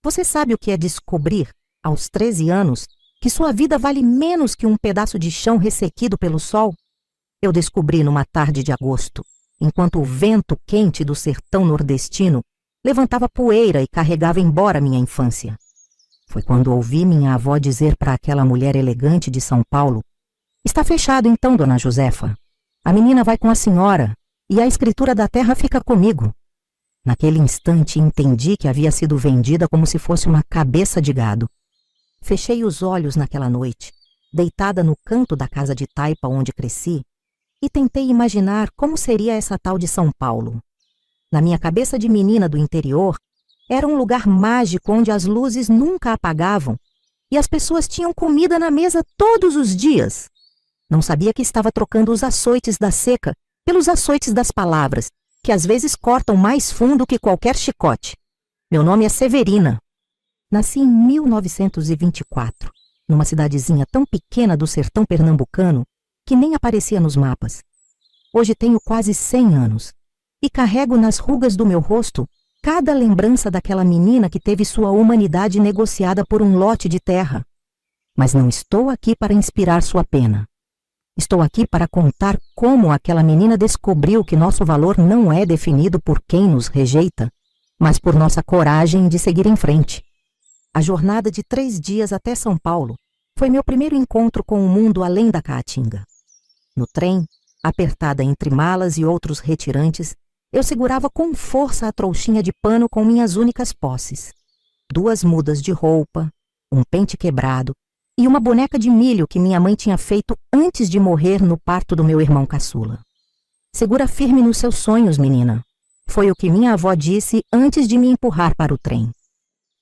Você sabe o que é descobrir, aos 13 anos, que sua vida vale menos que um pedaço de chão ressequido pelo sol? Eu descobri numa tarde de agosto, enquanto o vento quente do sertão nordestino levantava poeira e carregava embora minha infância. Foi quando ouvi minha avó dizer para aquela mulher elegante de São Paulo: "Está fechado então, dona Josefa. A menina vai com a senhora e a escritura da terra fica comigo." Naquele instante entendi que havia sido vendida como se fosse uma cabeça de gado. Fechei os olhos naquela noite, deitada no canto da casa de taipa onde cresci, e tentei imaginar como seria essa tal de São Paulo. Na minha cabeça de menina do interior, era um lugar mágico onde as luzes nunca apagavam e as pessoas tinham comida na mesa todos os dias. Não sabia que estava trocando os açoites da seca pelos açoites das palavras, que às vezes cortam mais fundo que qualquer chicote. Meu nome é Severina. Nasci em 1924, numa cidadezinha tão pequena do sertão pernambucano que nem aparecia nos mapas. Hoje tenho quase 100 anos e carrego nas rugas do meu rosto cada lembrança daquela menina que teve sua humanidade negociada por um lote de terra. Mas não estou aqui para inspirar sua pena. Estou aqui para contar como aquela menina descobriu que nosso valor não é definido por quem nos rejeita, mas por nossa coragem de seguir em frente. A jornada de 3 dias até São Paulo foi meu primeiro encontro com o mundo além da Caatinga. No trem, apertada entre malas e outros retirantes, eu segurava com força a trouxinha de pano com minhas únicas posses: 2 mudas de roupa, um pente quebrado e uma boneca de milho que minha mãe tinha feito antes de morrer no parto do meu irmão caçula. "Segura firme nos seus sonhos, menina", foi o que minha avó disse antes de me empurrar para o trem.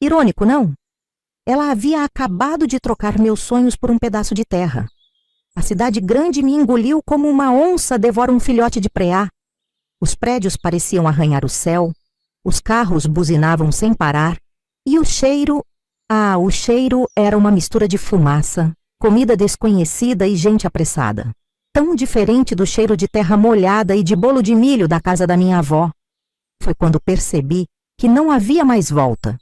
Irônico, não? Ela havia acabado de trocar meus sonhos por um pedaço de terra. A cidade grande me engoliu como uma onça devora um filhote de preá. Os prédios pareciam arranhar o céu, os carros buzinavam sem parar, e o cheiro era uma mistura de fumaça, comida desconhecida e gente apressada. Tão diferente do cheiro de terra molhada e de bolo de milho da casa da minha avó. Foi quando percebi que não havia mais volta.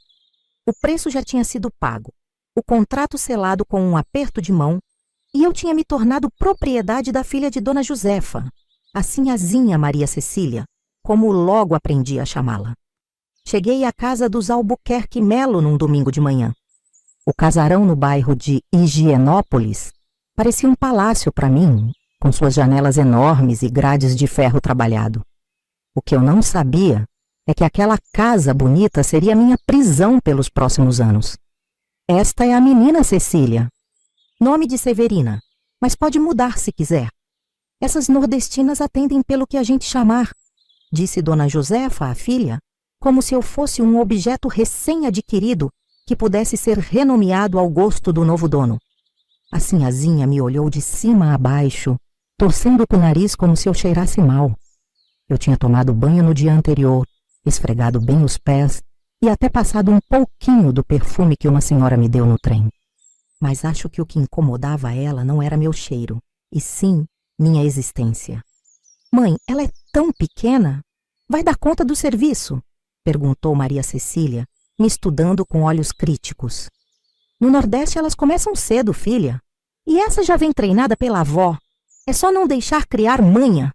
O preço já tinha sido pago, o contrato selado com um aperto de mão, e eu tinha me tornado propriedade da filha de Dona Josefa, a sinhazinha Maria Cecília, como logo aprendi a chamá-la. Cheguei à casa dos Albuquerque Melo num domingo de manhã. O casarão no bairro de Higienópolis parecia um palácio para mim, com suas janelas enormes e grades de ferro trabalhado. O que eu não sabia é que aquela casa bonita seria minha prisão pelos próximos anos. Esta é a menina Cecília. Nome de Severina, mas pode mudar se quiser. Essas nordestinas atendem pelo que a gente chamar, disse Dona Josefa à filha, como se eu fosse um objeto recém-adquirido que pudesse ser renomeado ao gosto do novo dono. A sinhazinha me olhou de cima a baixo, torcendo o nariz como se eu cheirasse mal. Eu tinha tomado banho no dia anterior, esfregado bem os pés e até passado um pouquinho do perfume que uma senhora me deu no trem. Mas acho que o que incomodava ela não era meu cheiro, e sim minha existência. "Mãe, ela é tão pequena? Vai dar conta do serviço?" perguntou Maria Cecília, me estudando com olhos críticos. "No Nordeste elas começam cedo, filha. E essa já vem treinada pela avó. É só não deixar criar manha."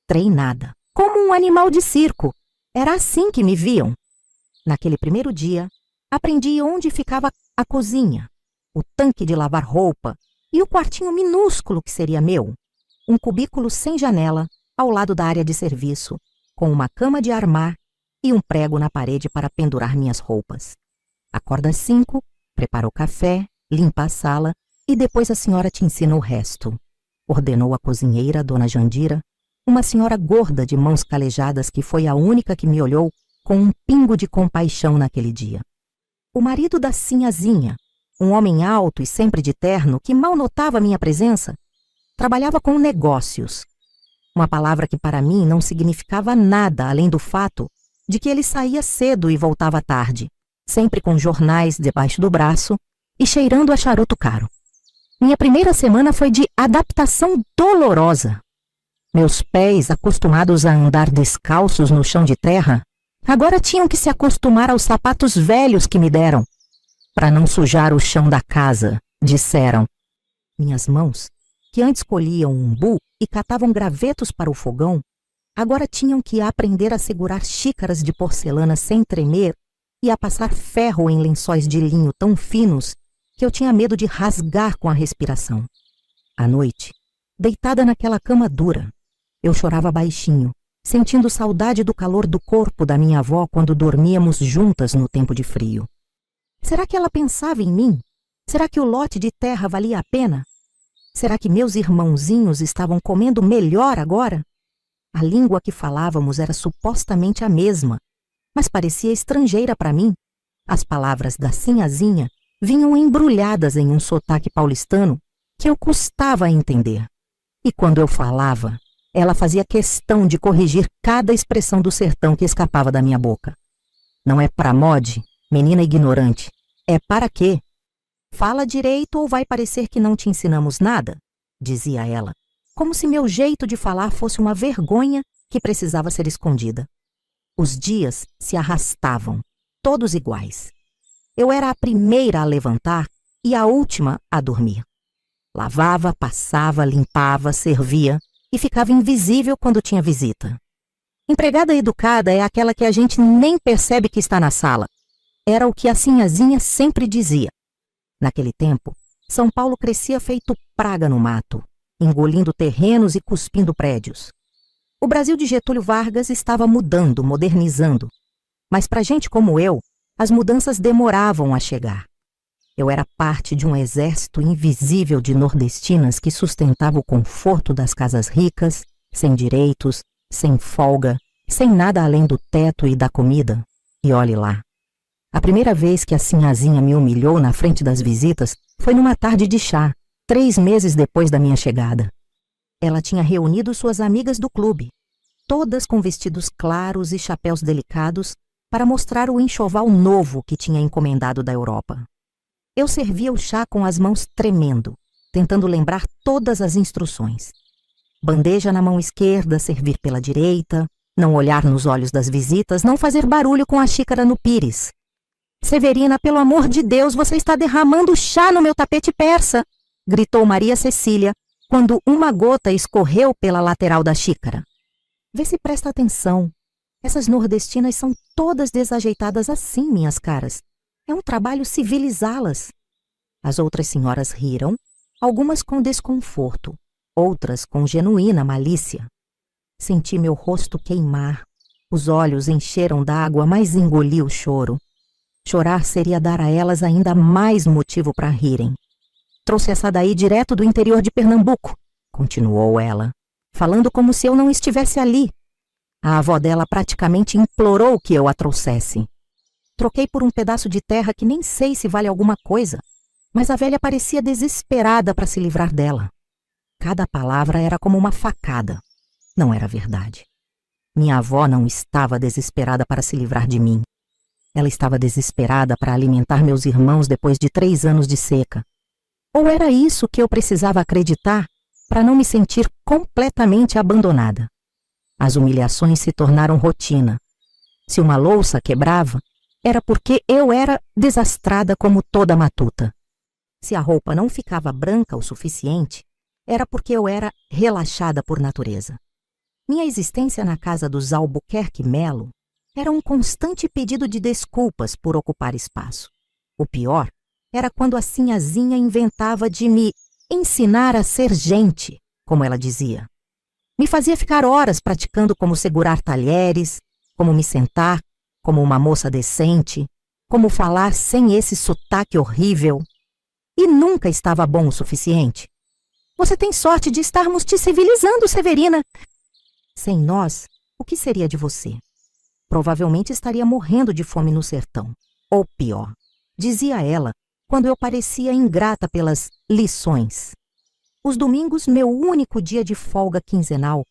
Treinada, como um animal de circo. Era assim que me viam. Naquele primeiro dia, aprendi onde ficava a cozinha, o tanque de lavar roupa e o quartinho minúsculo que seria meu. Um cubículo sem janela, ao lado da área de serviço, com uma cama de armar e um prego na parede para pendurar minhas roupas. Acorda às 5, prepara o café, limpa a sala e depois a senhora te ensina o resto, ordenou a cozinheira, Dona Jandira, uma senhora gorda de mãos calejadas que foi a única que me olhou com um pingo de compaixão naquele dia. O marido da sinhazinha, um homem alto e sempre de terno que mal notava minha presença, trabalhava com negócios. Uma palavra que para mim não significava nada além do fato de que ele saía cedo e voltava tarde, sempre com jornais debaixo do braço e cheirando a charuto caro. Minha primeira semana foi de adaptação dolorosa. Meus pés, acostumados a andar descalços no chão de terra, Agora tinham que se acostumar aos sapatos velhos que me deram. Para não sujar o chão da casa, disseram. Minhas mãos, que antes colhiam umbu e catavam gravetos para o fogão, agora tinham que aprender a segurar xícaras de porcelana sem tremer e a passar ferro em lençóis de linho tão finos que eu tinha medo de rasgar com a respiração. À noite, deitada naquela cama dura, eu chorava baixinho, sentindo saudade do calor do corpo da minha avó quando dormíamos juntas no tempo de frio. Será que ela pensava em mim? Será que o lote de terra valia a pena? Será que meus irmãozinhos estavam comendo melhor agora? A língua que falávamos era supostamente a mesma, mas parecia estrangeira para mim. As palavras da Sinhazinha vinham embrulhadas em um sotaque paulistano que eu custava a entender. E quando eu falava, ela fazia questão de corrigir cada expressão do sertão que escapava da minha boca. Não é pra mode, menina ignorante. É para quê? Fala direito ou vai parecer que não te ensinamos nada? Dizia ela, como se meu jeito de falar fosse uma vergonha que precisava ser escondida. Os dias se arrastavam, todos iguais. Eu era a primeira a levantar e a última a dormir. Lavava, passava, limpava, servia e ficava invisível quando tinha visita. Empregada educada é aquela que a gente nem percebe que está na sala. Era o que a Sinhazinha sempre dizia. Naquele tempo, São Paulo crescia feito praga no mato, engolindo terrenos e cuspindo prédios. O Brasil de Getúlio Vargas estava mudando, modernizando. Mas para gente como eu, as mudanças demoravam a chegar. Eu era parte de um exército invisível de nordestinas que sustentava o conforto das casas ricas, sem direitos, sem folga, sem nada além do teto e da comida. E olhe lá. A primeira vez que a Sinhazinha me humilhou na frente das visitas foi numa tarde de chá, 3 meses depois da minha chegada. Ela tinha reunido suas amigas do clube, todas com vestidos claros e chapéus delicados, para mostrar o enxoval novo que tinha encomendado da Europa. Eu servia o chá com as mãos tremendo, tentando lembrar todas as instruções. Bandeja na mão esquerda, servir pela direita, não olhar nos olhos das visitas, não fazer barulho com a xícara no pires. Severina, pelo amor de Deus, você está derramando chá no meu tapete persa, gritou Maria Cecília, quando uma gota escorreu pela lateral da xícara. Vê se presta atenção. Essas nordestinas são todas desajeitadas assim, minhas caras. É um trabalho civilizá-las. As outras senhoras riram, algumas com desconforto, outras com genuína malícia. Senti meu rosto queimar, os olhos encheram d'água, mas engoli o choro. Chorar seria dar a elas ainda mais motivo para rirem. Trouxe essa daí direto do interior de Pernambuco, continuou ela, falando como se eu não estivesse ali. A avó dela praticamente implorou que eu a trouxesse. Troquei por um pedaço de terra que nem sei se vale alguma coisa, mas a velha parecia desesperada para se livrar dela. Cada palavra era como uma facada. Não era verdade. Minha avó não estava desesperada para se livrar de mim. Ela estava desesperada para alimentar meus irmãos depois de 3 anos de seca. Ou era isso que eu precisava acreditar para não me sentir completamente abandonada? As humilhações se tornaram rotina. Se uma louça quebrava, era porque eu era desastrada como toda matuta. Se a roupa não ficava branca o suficiente, era porque eu era relaxada por natureza. Minha existência na casa dos Albuquerque Melo era um constante pedido de desculpas por ocupar espaço. O pior era quando a Sinhazinha inventava de me ensinar a ser gente, como ela dizia. Me fazia ficar horas praticando como segurar talheres, como me sentar, como uma moça decente, como falar sem esse sotaque horrível. E nunca estava bom o suficiente. Você tem sorte de estarmos te civilizando, Severina. Sem nós, o que seria de você? Provavelmente estaria morrendo de fome no sertão. Ou pior, dizia ela, quando eu parecia ingrata pelas lições. Os domingos, meu único dia de folga quinzenal,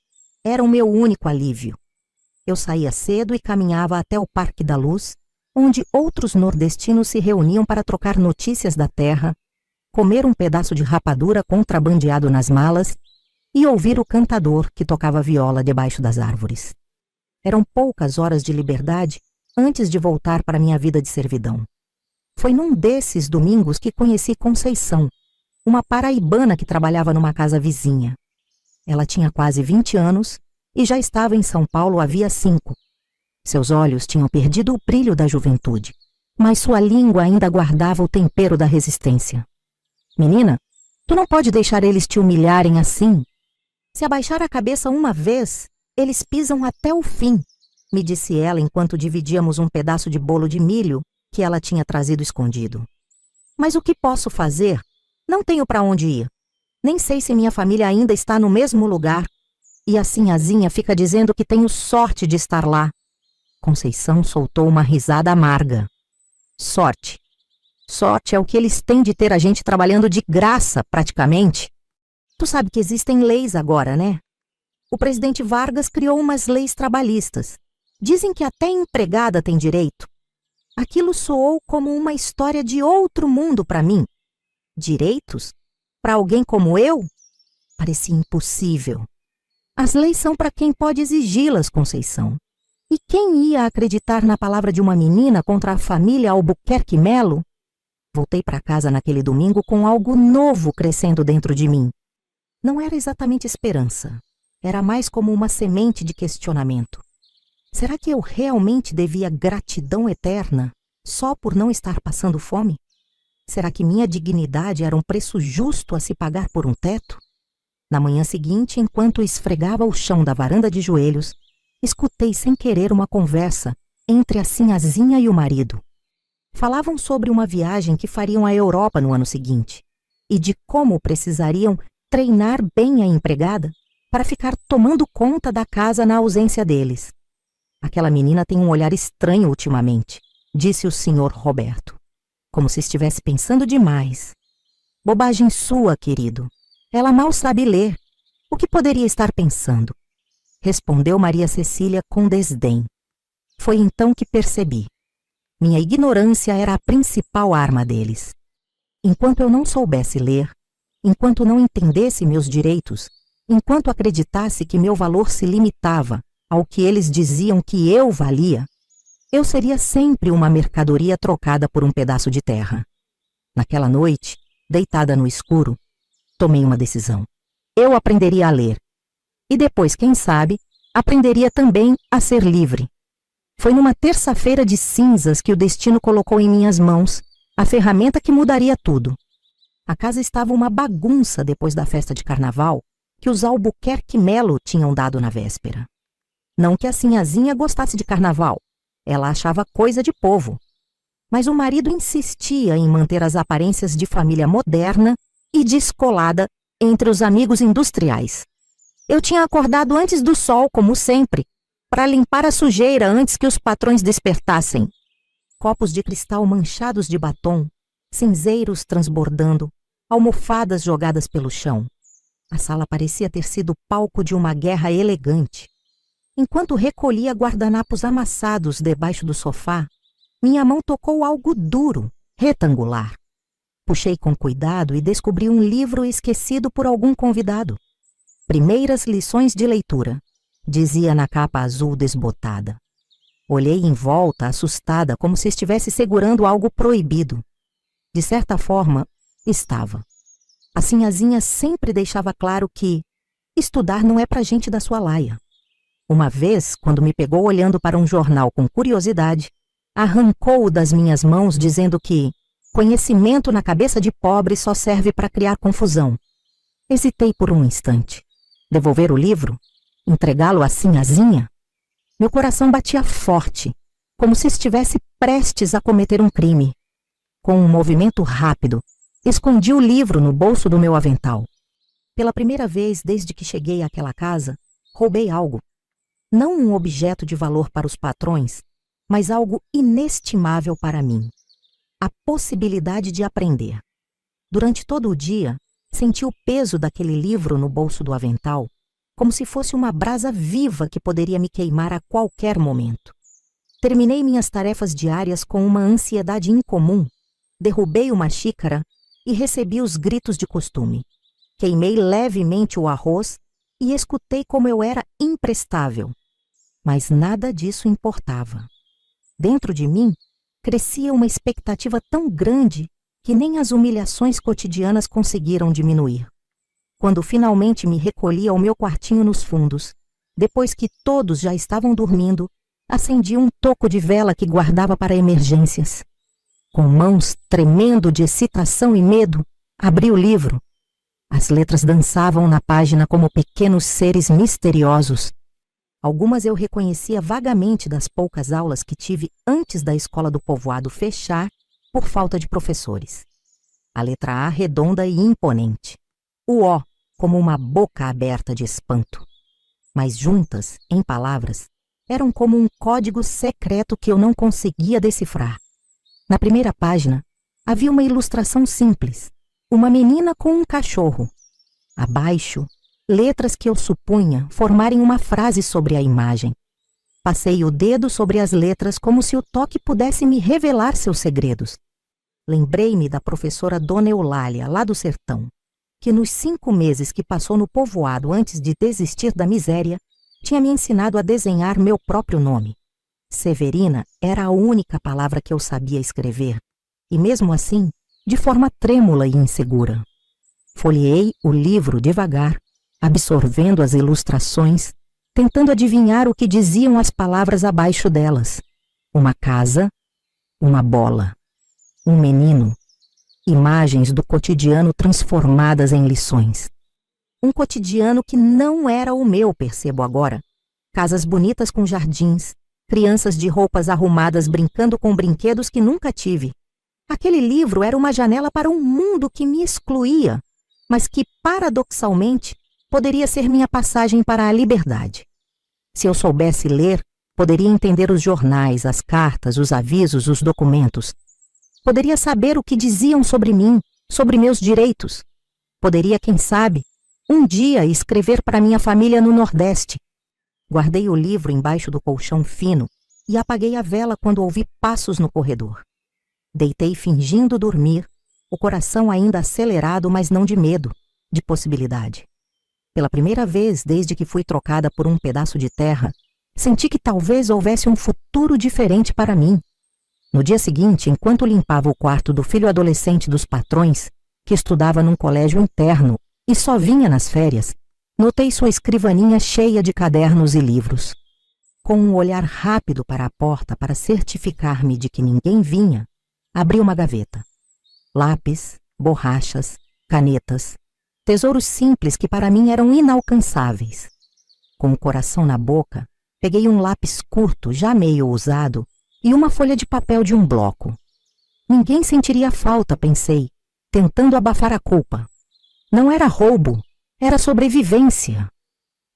eram meu único alívio. Eu saía cedo e caminhava até o Parque da Luz, onde outros nordestinos se reuniam para trocar notícias da terra, comer um pedaço de rapadura contrabandeado nas malas e ouvir o cantador que tocava viola debaixo das árvores. Eram poucas horas de liberdade antes de voltar para minha vida de servidão. Foi num desses domingos que conheci Conceição, uma paraibana que trabalhava numa casa vizinha. Ela tinha quase 20 anos e já estava em São Paulo havia 5. Seus olhos tinham perdido o brilho da juventude, mas sua língua ainda guardava o tempero da resistência. Menina, tu não pode deixar eles te humilharem assim. Se abaixar a cabeça uma vez, eles pisam até o fim, me disse ela enquanto dividíamos um pedaço de bolo de milho que ela tinha trazido escondido. Mas o que posso fazer? Não tenho para onde ir. Nem sei se minha família ainda está no mesmo lugar. E a Sinhazinha fica dizendo que tenho sorte de estar lá. Conceição soltou uma risada amarga. Sorte. Sorte é o que eles têm de ter a gente trabalhando de graça, praticamente. Tu sabe que existem leis agora, né? O presidente Vargas criou umas leis trabalhistas. Dizem que até empregada tem direito. Aquilo soou como uma história de outro mundo para mim. Direitos? Para alguém como eu? Parecia impossível. As leis são para quem pode exigi-las, Conceição. E quem ia acreditar na palavra de uma menina contra a família Albuquerque Melo? Voltei para casa naquele domingo com algo novo crescendo dentro de mim. Não era exatamente esperança. Era mais como uma semente de questionamento. Será que eu realmente devia gratidão eterna só por não estar passando fome? Será que minha dignidade era um preço justo a se pagar por um teto? Na manhã seguinte, enquanto esfregava o chão da varanda de joelhos, escutei sem querer uma conversa entre a Sinhazinha e o marido. Falavam sobre uma viagem que fariam à Europa no ano seguinte e de como precisariam treinar bem a empregada para ficar tomando conta da casa na ausência deles. Aquela menina tem um olhar estranho ultimamente, disse o senhor Roberto, como se estivesse pensando demais. Bobagem sua, querido. Ela mal sabe ler. O que poderia estar pensando? Respondeu Maria Cecília com desdém. Foi então que percebi. Minha ignorância era a principal arma deles. Enquanto eu não soubesse ler, enquanto não entendesse meus direitos, enquanto acreditasse que meu valor se limitava ao que eles diziam que eu valia, eu seria sempre uma mercadoria trocada por um pedaço de terra. Naquela noite, deitada no escuro, tomei uma decisão. Eu aprenderia a ler. E depois, quem sabe, aprenderia também a ser livre. Foi numa terça-feira de cinzas que o destino colocou em minhas mãos a ferramenta que mudaria tudo. A casa estava uma bagunça depois da festa de carnaval que os Albuquerque Melo tinham dado na véspera. Não que a Sinhazinha gostasse de carnaval. Ela achava coisa de povo. Mas o marido insistia em manter as aparências de família moderna e descolada entre os amigos industriais. Eu tinha acordado antes do sol, como sempre, para limpar a sujeira antes que os patrões despertassem. Copos de cristal manchados de batom, cinzeiros transbordando, almofadas jogadas pelo chão. A sala parecia ter sido palco de uma guerra elegante. Enquanto recolhia guardanapos amassados debaixo do sofá, minha mão tocou algo duro, retangular. Puxei com cuidado e descobri um livro esquecido por algum convidado. Primeiras lições de leitura, dizia na capa azul desbotada. Olhei em volta, assustada, como se estivesse segurando algo proibido. De certa forma, estava. A Sinhazinha sempre deixava claro que estudar não é pra gente da sua laia. Uma vez, quando me pegou olhando para um jornal com curiosidade, arrancou-o das minhas mãos dizendo que conhecimento na cabeça de pobre só serve para criar confusão. Hesitei por um instante. Devolver o livro? Entregá-lo à Sinhazinha? Meu coração batia forte, como se estivesse prestes a cometer um crime. Com um movimento rápido, escondi o livro no bolso do meu avental. Pela primeira vez desde que cheguei àquela casa, roubei algo. Não um objeto de valor para os patrões, mas algo inestimável para mim. A possibilidade de aprender. Durante todo o dia, senti o peso daquele livro no bolso do avental, como se fosse uma brasa viva que poderia me queimar a qualquer momento. Terminei minhas tarefas diárias com uma ansiedade incomum, derrubei uma xícara e recebi os gritos de costume. Queimei levemente o arroz e escutei como eu era imprestável. Mas nada disso importava. Dentro de mim, crescia uma expectativa tão grande que nem as humilhações cotidianas conseguiram diminuir. Quando finalmente me recolhi ao meu quartinho nos fundos, depois que todos já estavam dormindo, acendi um toco de vela que guardava para emergências. Com mãos tremendo de excitação e medo, abri o livro. As letras dançavam na página como pequenos seres misteriosos. Algumas eu reconhecia vagamente das poucas aulas que tive antes da escola do povoado fechar por falta de professores. A letra A redonda e imponente. O O como uma boca aberta de espanto. Mas juntas, em palavras, eram como um código secreto que eu não conseguia decifrar. Na primeira página, havia uma ilustração simples. Uma menina com um cachorro. Abaixo, letras que eu supunha formarem uma frase sobre a imagem. Passei o dedo sobre as letras como se o toque pudesse me revelar seus segredos. Lembrei-me da professora Dona Eulália, lá do sertão, que nos 5 meses que passou no povoado antes de desistir da miséria, tinha me ensinado a desenhar meu próprio nome. Severina era a única palavra que eu sabia escrever, e mesmo assim, de forma trêmula e insegura. Folheei o livro devagar, absorvendo as ilustrações, tentando adivinhar o que diziam as palavras abaixo delas. Uma casa, uma bola, um menino, imagens do cotidiano transformadas em lições. Um cotidiano que não era o meu, percebo agora. Casas bonitas com jardins, crianças de roupas arrumadas brincando com brinquedos que nunca tive. Aquele livro era uma janela para um mundo que me excluía, mas que, paradoxalmente, poderia ser minha passagem para a liberdade. Se eu soubesse ler, poderia entender os jornais, as cartas, os avisos, os documentos. Poderia saber o que diziam sobre mim, sobre meus direitos. Poderia, quem sabe, um dia escrever para minha família no Nordeste. Guardei o livro embaixo do colchão fino e apaguei a vela quando ouvi passos no corredor. Deitei fingindo dormir, o coração ainda acelerado, mas não de medo, de possibilidade. Pela primeira vez desde que fui trocada por um pedaço de terra, senti que talvez houvesse um futuro diferente para mim. No dia seguinte, enquanto limpava o quarto do filho adolescente dos patrões, que estudava num colégio interno e só vinha nas férias, notei sua escrivaninha cheia de cadernos e livros. Com um olhar rápido para a porta para certificar-me de que ninguém vinha, abri uma gaveta. Lápis, borrachas, canetas, tesouros simples que para mim eram inalcançáveis. Com o coração na boca, peguei um lápis curto, já meio usado, e uma folha de papel de um bloco. Ninguém sentiria falta, pensei, tentando abafar a culpa. Não era roubo, era sobrevivência.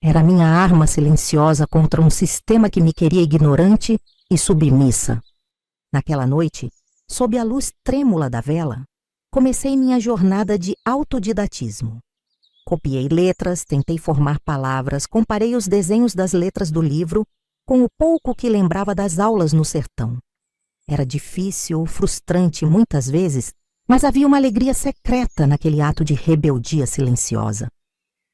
Era minha arma silenciosa contra um sistema que me queria ignorante e submissa. Naquela noite, sob a luz trêmula da vela, comecei minha jornada de autodidatismo. Copiei letras, tentei formar palavras, comparei os desenhos das letras do livro com o pouco que lembrava das aulas no sertão. Era difícil, frustrante muitas vezes, mas havia uma alegria secreta naquele ato de rebeldia silenciosa.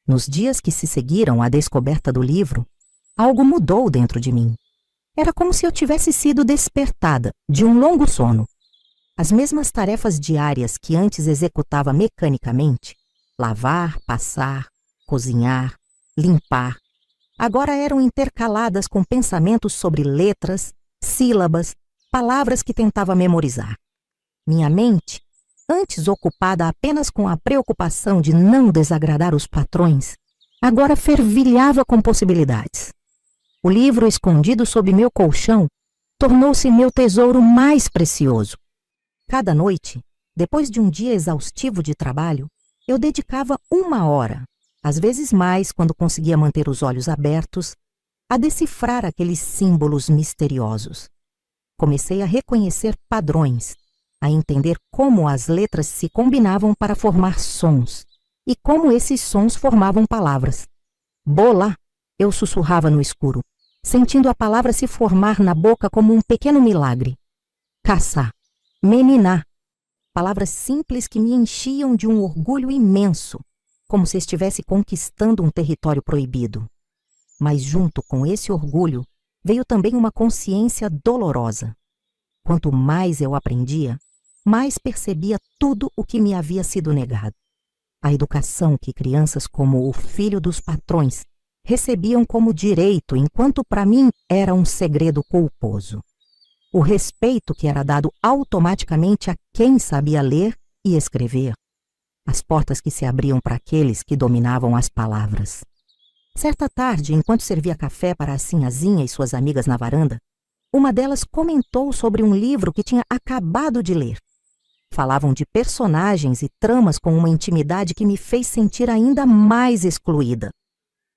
Nos dias que se seguiram à descoberta do livro, algo mudou dentro de mim. Era como se eu tivesse sido despertada de um longo sono. As mesmas tarefas diárias que antes executava mecanicamente, lavar, passar, cozinhar, limpar, agora eram intercaladas com pensamentos sobre letras, sílabas, palavras que tentava memorizar. Minha mente, antes ocupada apenas com a preocupação de não desagradar os patrões, agora fervilhava com possibilidades. O livro escondido sob meu colchão tornou-se meu tesouro mais precioso. Cada noite, depois de um dia exaustivo de trabalho, eu dedicava 1 hora, às vezes mais quando conseguia manter os olhos abertos, a decifrar aqueles símbolos misteriosos. Comecei a reconhecer padrões, a entender como as letras se combinavam para formar sons e como esses sons formavam palavras. Bola, eu sussurrava no escuro, sentindo a palavra se formar na boca como um pequeno milagre. Caçar, meniná, palavras simples que me enchiam de um orgulho imenso, como se estivesse conquistando um território proibido. Mas junto com esse orgulho, veio também uma consciência dolorosa. Quanto mais eu aprendia, mais percebia tudo o que me havia sido negado. A educação que crianças como o filho dos patrões recebiam como direito, enquanto para mim era um segredo culposo. O respeito que era dado automaticamente a quem sabia ler e escrever. As portas que se abriam para aqueles que dominavam as palavras. Certa tarde, enquanto servia café para a Sinhazinha e suas amigas na varanda, uma delas comentou sobre um livro que tinha acabado de ler. Falavam de personagens e tramas com uma intimidade que me fez sentir ainda mais excluída.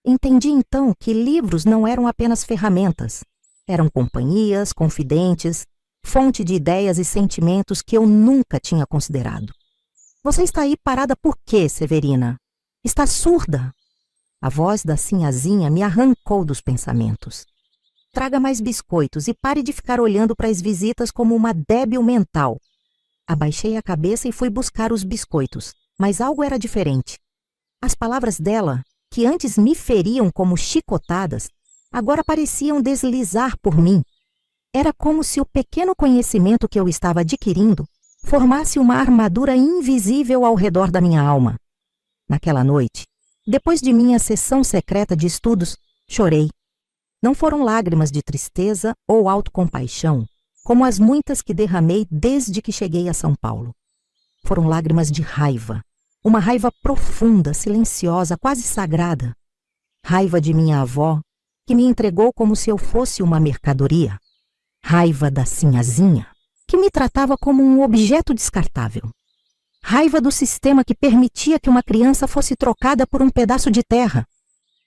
Entendi então que livros não eram apenas ferramentas. Eram companhias, confidentes, fonte de ideias e sentimentos que eu nunca tinha considerado. Você está aí parada por quê, Severina? Está surda? A voz da Sinhazinha me arrancou dos pensamentos. Traga mais biscoitos e pare de ficar olhando para as visitas como uma débil mental. Abaixei a cabeça e fui buscar os biscoitos, mas algo era diferente. As palavras dela, que antes me feriam como chicotadas, agora pareciam deslizar por mim. Era como se o pequeno conhecimento que eu estava adquirindo formasse uma armadura invisível ao redor da minha alma. Naquela noite, depois de minha sessão secreta de estudos, chorei. Não foram lágrimas de tristeza ou autocompaixão, como as muitas que derramei desde que cheguei a São Paulo. Foram lágrimas de raiva, uma raiva profunda, silenciosa, quase sagrada. Raiva de minha avó, que me entregou como se eu fosse uma mercadoria. Raiva da Sinhazinha, que me tratava como um objeto descartável. Raiva do sistema que permitia que uma criança fosse trocada por um pedaço de terra.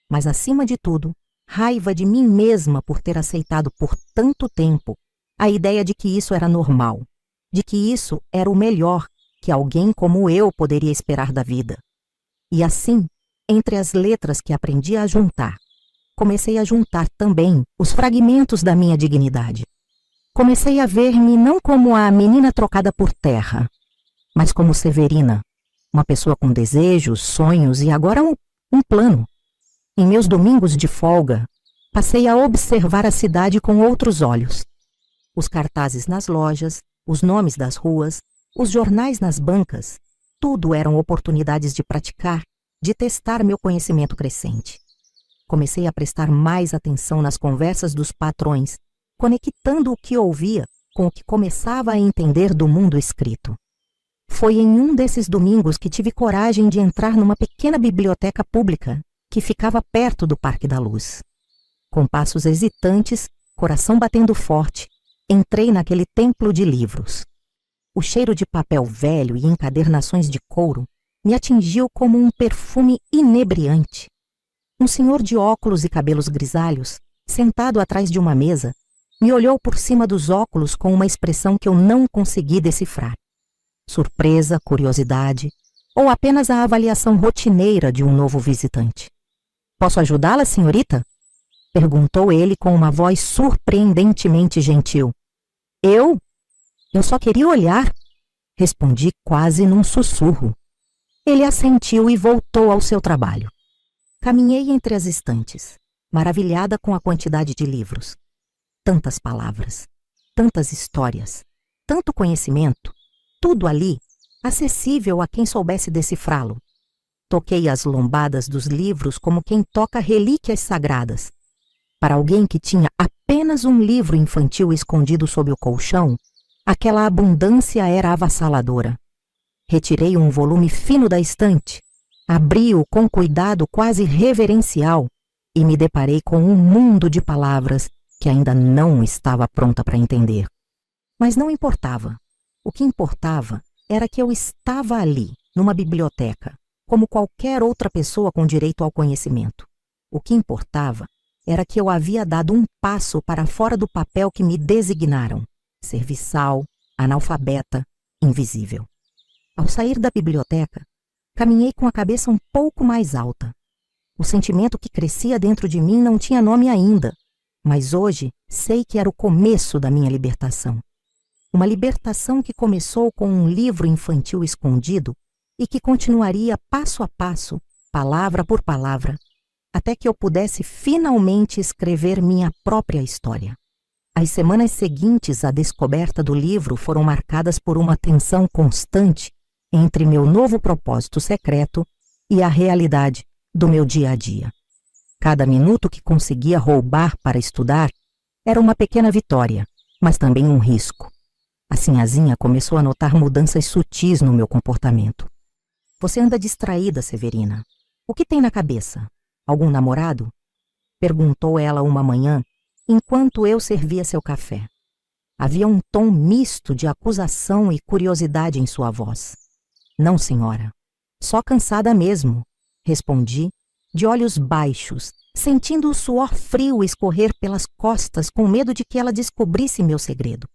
Mas, acima de tudo, raiva de mim mesma por ter aceitado por tanto tempo a ideia de que isso era normal, de que isso era o melhor que alguém como eu poderia esperar da vida. E assim, entre as letras que aprendi a juntar, comecei a juntar também os fragmentos da minha dignidade. Comecei a ver-me não como a menina trocada por terra, mas como Severina, uma pessoa com desejos, sonhos e agora um plano. Em meus domingos de folga, passei a observar a cidade com outros olhos. Os cartazes nas lojas, os nomes das ruas, os jornais nas bancas, tudo eram oportunidades de praticar, de testar meu conhecimento crescente. Comecei a prestar mais atenção nas conversas dos patrões, conectando o que ouvia com o que começava a entender do mundo escrito. Foi em um desses domingos que tive coragem de entrar numa pequena biblioteca pública que ficava perto do Parque da Luz. Com passos hesitantes, coração batendo forte, entrei naquele templo de livros. O cheiro de papel velho e encadernações de couro me atingiu como um perfume inebriante. Um senhor de óculos e cabelos grisalhos, sentado atrás de uma mesa, me olhou por cima dos óculos com uma expressão que eu não consegui decifrar. Surpresa, curiosidade, ou apenas a avaliação rotineira de um novo visitante. "Posso ajudá-la, senhorita?" perguntou ele com uma voz surpreendentemente gentil. Eu só queria olhar", respondi quase num sussurro. Ele assentiu e voltou ao seu trabalho. Caminhei entre as estantes, maravilhada com a quantidade de livros. Tantas palavras, tantas histórias, tanto conhecimento, tudo ali, acessível a quem soubesse decifrá-lo. Toquei as lombadas dos livros como quem toca relíquias sagradas. Para alguém que tinha apenas um livro infantil escondido sob o colchão, aquela abundância era avassaladora. Retirei um volume fino da estante, abri-o com cuidado quase reverencial e me deparei com um mundo de palavras que ainda não estava pronta para entender. Mas não importava. O que importava era que eu estava ali, numa biblioteca, como qualquer outra pessoa com direito ao conhecimento. O que importava era que eu havia dado um passo para fora do papel que me designaram: serviçal, analfabeta, invisível. Ao sair da biblioteca, caminhei com a cabeça um pouco mais alta. O sentimento que crescia dentro de mim não tinha nome ainda, mas hoje sei que era o começo da minha libertação. Uma libertação que começou com um livro infantil escondido e que continuaria passo a passo, palavra por palavra, até que eu pudesse finalmente escrever minha própria história. As semanas seguintes à descoberta do livro foram marcadas por uma tensão constante entre meu novo propósito secreto e a realidade do meu dia a dia. Cada minuto que conseguia roubar para estudar era uma pequena vitória, mas também um risco. A sinhazinha começou a notar mudanças sutis no meu comportamento. Você anda distraída, Severina. O que tem na cabeça? Algum namorado? Perguntou ela uma manhã, enquanto eu servia seu café. Havia um tom misto de acusação e curiosidade em sua voz. Não, senhora. Só cansada mesmo, respondi, de olhos baixos, sentindo o suor frio escorrer pelas costas com medo de que ela descobrisse meu segredo.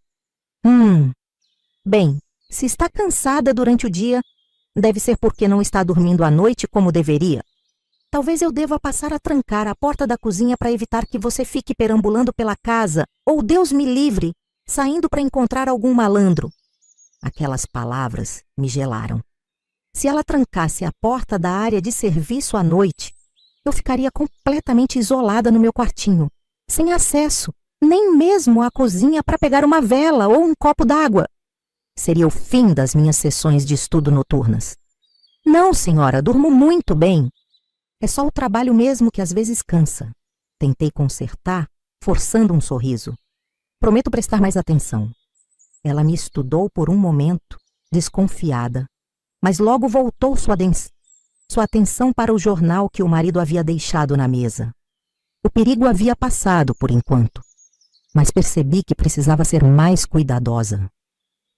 Bem, se está cansada durante o dia, deve ser porque não está dormindo à noite como deveria. Talvez eu deva passar a trancar a porta da cozinha para evitar que você fique perambulando pela casa, ou Deus me livre, saindo para encontrar algum malandro. Aquelas palavras me gelaram. Se ela trancasse a porta da área de serviço à noite, eu ficaria completamente isolada no meu quartinho, sem acesso, nem mesmo à cozinha para pegar uma vela ou um copo d'água. Seria o fim das minhas sessões de estudo noturnas. Não, senhora, durmo muito bem. É só o trabalho mesmo que às vezes cansa. Tentei consertar, forçando um sorriso. Prometo prestar mais atenção. Ela me estudou por um momento, desconfiada, mas logo voltou sua atenção para o jornal que o marido havia deixado na mesa. O perigo havia passado por enquanto, mas percebi que precisava ser mais cuidadosa.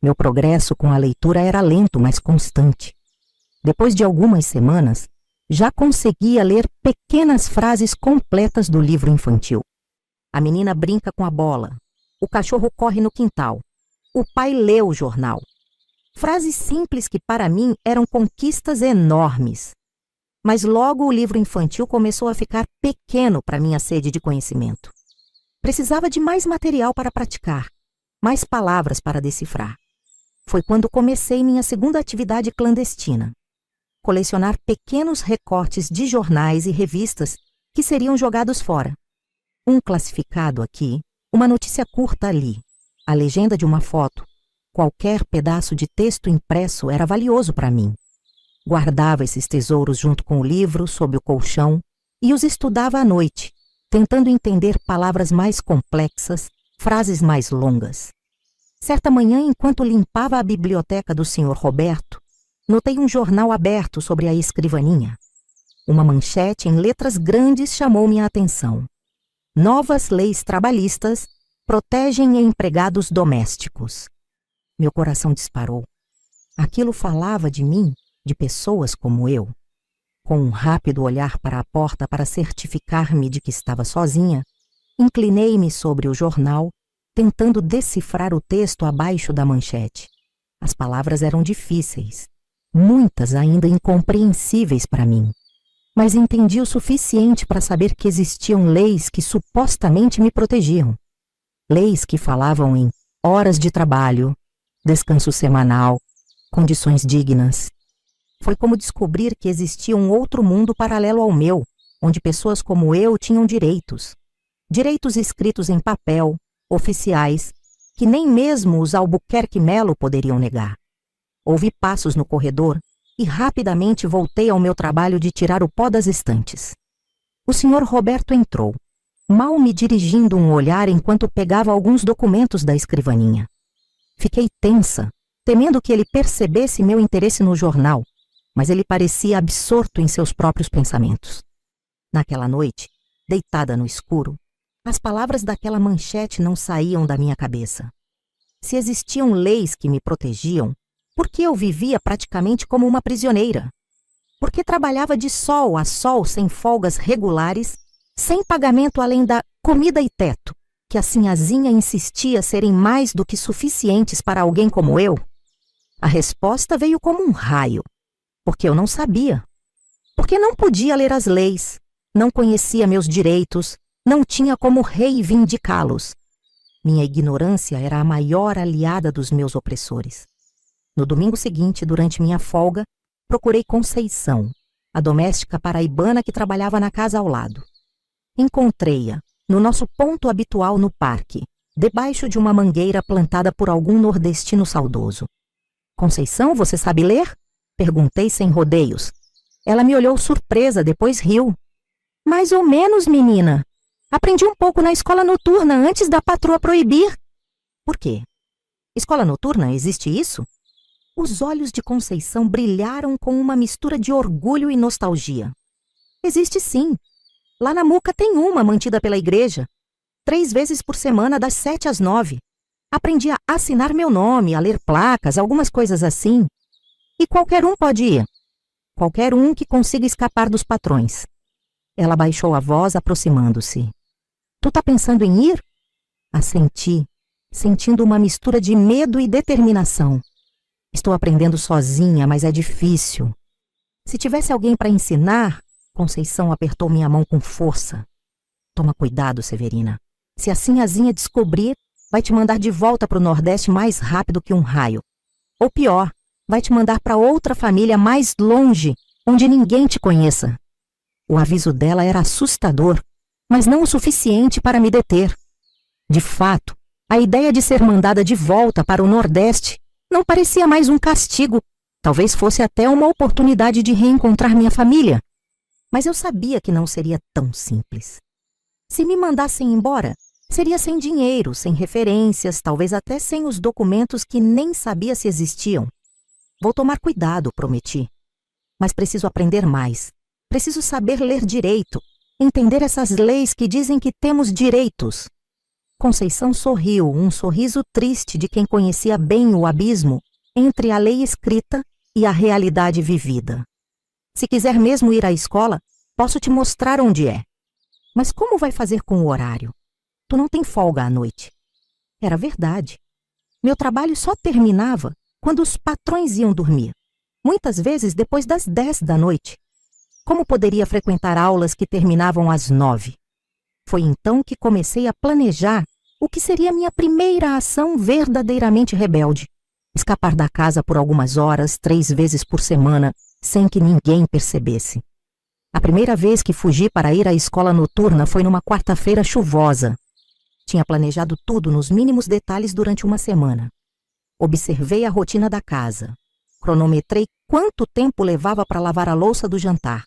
Meu progresso com a leitura era lento, mas constante. Depois de algumas semanas, já conseguia ler pequenas frases completas do livro infantil. A menina brinca com a bola. O cachorro corre no quintal. O pai lê o jornal. Frases simples que para mim eram conquistas enormes. Mas logo o livro infantil começou a ficar pequeno para minha sede de conhecimento. Precisava de mais material para praticar, mais palavras para decifrar. Foi quando comecei minha segunda atividade clandestina. Colecionar pequenos recortes de jornais e revistas que seriam jogados fora. Um classificado aqui, uma notícia curta ali, a legenda de uma foto. Qualquer pedaço de texto impresso era valioso para mim. Guardava esses tesouros junto com o livro, sob o colchão, e os estudava à noite, tentando entender palavras mais complexas, frases mais longas. Certa manhã, enquanto limpava a biblioteca do Sr. Roberto, notei um jornal aberto sobre a escrivaninha. Uma manchete em letras grandes chamou minha atenção. Novas leis trabalhistas protegem empregados domésticos. Meu coração disparou. Aquilo falava de mim, de pessoas como eu. Com um rápido olhar para a porta para certificar-me de que estava sozinha, inclinei-me sobre o jornal, tentando decifrar o texto abaixo da manchete. As palavras eram difíceis, muitas ainda incompreensíveis para mim, mas entendi o suficiente para saber que existiam leis que supostamente me protegiam. Leis que falavam em horas de trabalho, descanso semanal, condições dignas. Foi como descobrir que existia um outro mundo paralelo ao meu, onde pessoas como eu tinham direitos. Direitos escritos em papel, oficiais, que nem mesmo os Albuquerque Mello poderiam negar. Ouvi passos no corredor e rapidamente voltei ao meu trabalho de tirar o pó das estantes. O Sr. Roberto entrou, mal me dirigindo um olhar enquanto pegava alguns documentos da escrivaninha. Fiquei tensa, temendo que ele percebesse meu interesse no jornal, mas ele parecia absorto em seus próprios pensamentos. Naquela noite, deitada no escuro, as palavras daquela manchete não saíam da minha cabeça. Se existiam leis que me protegiam, por que eu vivia praticamente como uma prisioneira? Por que trabalhava de sol a sol sem folgas regulares, sem pagamento além da comida e teto, que a sinhazinha insistia serem mais do que suficientes para alguém como eu? A resposta veio como um raio, porque eu não sabia. Porque não podia ler as leis, não conhecia meus direitos, não tinha como reivindicá-los. Minha ignorância era a maior aliada dos meus opressores. No domingo seguinte, durante minha folga, procurei Conceição, a doméstica paraibana que trabalhava na casa ao lado. Encontrei-a no nosso ponto habitual no parque, debaixo de uma mangueira plantada por algum nordestino saudoso. Conceição, você sabe ler? Perguntei sem rodeios. Ela me olhou surpresa, depois riu. Mais ou menos, menina. Aprendi um pouco na escola noturna antes da patroa proibir. Por quê? Escola noturna, existe isso? Os olhos de Conceição brilharam com uma mistura de orgulho e nostalgia. Existe sim. Lá na Muca tem uma mantida pela igreja. 3 vezes por semana, das 7 às 9. Aprendi a assinar meu nome, a ler placas, algumas coisas assim. E qualquer um pode ir. Qualquer um que consiga escapar dos patrões. Ela baixou a voz, aproximando-se. Tu tá pensando em ir? Assenti, sentindo uma mistura de medo e determinação. Estou aprendendo sozinha, mas é difícil. Se tivesse alguém para ensinar, Conceição apertou minha mão com força. Toma cuidado, Severina. Se a Sinhazinha descobrir, vai te mandar de volta para o Nordeste mais rápido que um raio. Ou pior, vai te mandar para outra família mais longe, onde ninguém te conheça. O aviso dela era assustador, mas não o suficiente para me deter. De fato, a ideia de ser mandada de volta para o Nordeste não parecia mais um castigo, talvez fosse até uma oportunidade de reencontrar minha família. Mas eu sabia que não seria tão simples. Se me mandassem embora, seria sem dinheiro, sem referências, talvez até sem os documentos que nem sabia se existiam. Vou tomar cuidado, prometi. Mas preciso aprender mais. Preciso saber ler direito, entender essas leis que dizem que temos direitos. Conceição sorriu, um sorriso triste de quem conhecia bem o abismo entre a lei escrita e a realidade vivida. Se quiser mesmo ir à escola, posso te mostrar onde é. Mas como vai fazer com o horário? Tu não tem folga à noite. Era verdade. Meu trabalho só terminava quando os patrões iam dormir, muitas vezes depois das 10 da noite. Como poderia frequentar aulas que terminavam às 9? Foi então que comecei a planejar o que seria minha primeira ação verdadeiramente rebelde. Escapar da casa por algumas horas, 3 vezes por semana, sem que ninguém percebesse. A primeira vez que fugi para ir à escola noturna foi numa quarta-feira chuvosa. Tinha planejado tudo nos mínimos detalhes durante uma semana. Observei a rotina da casa. Cronometrei quanto tempo levava para lavar a louça do jantar.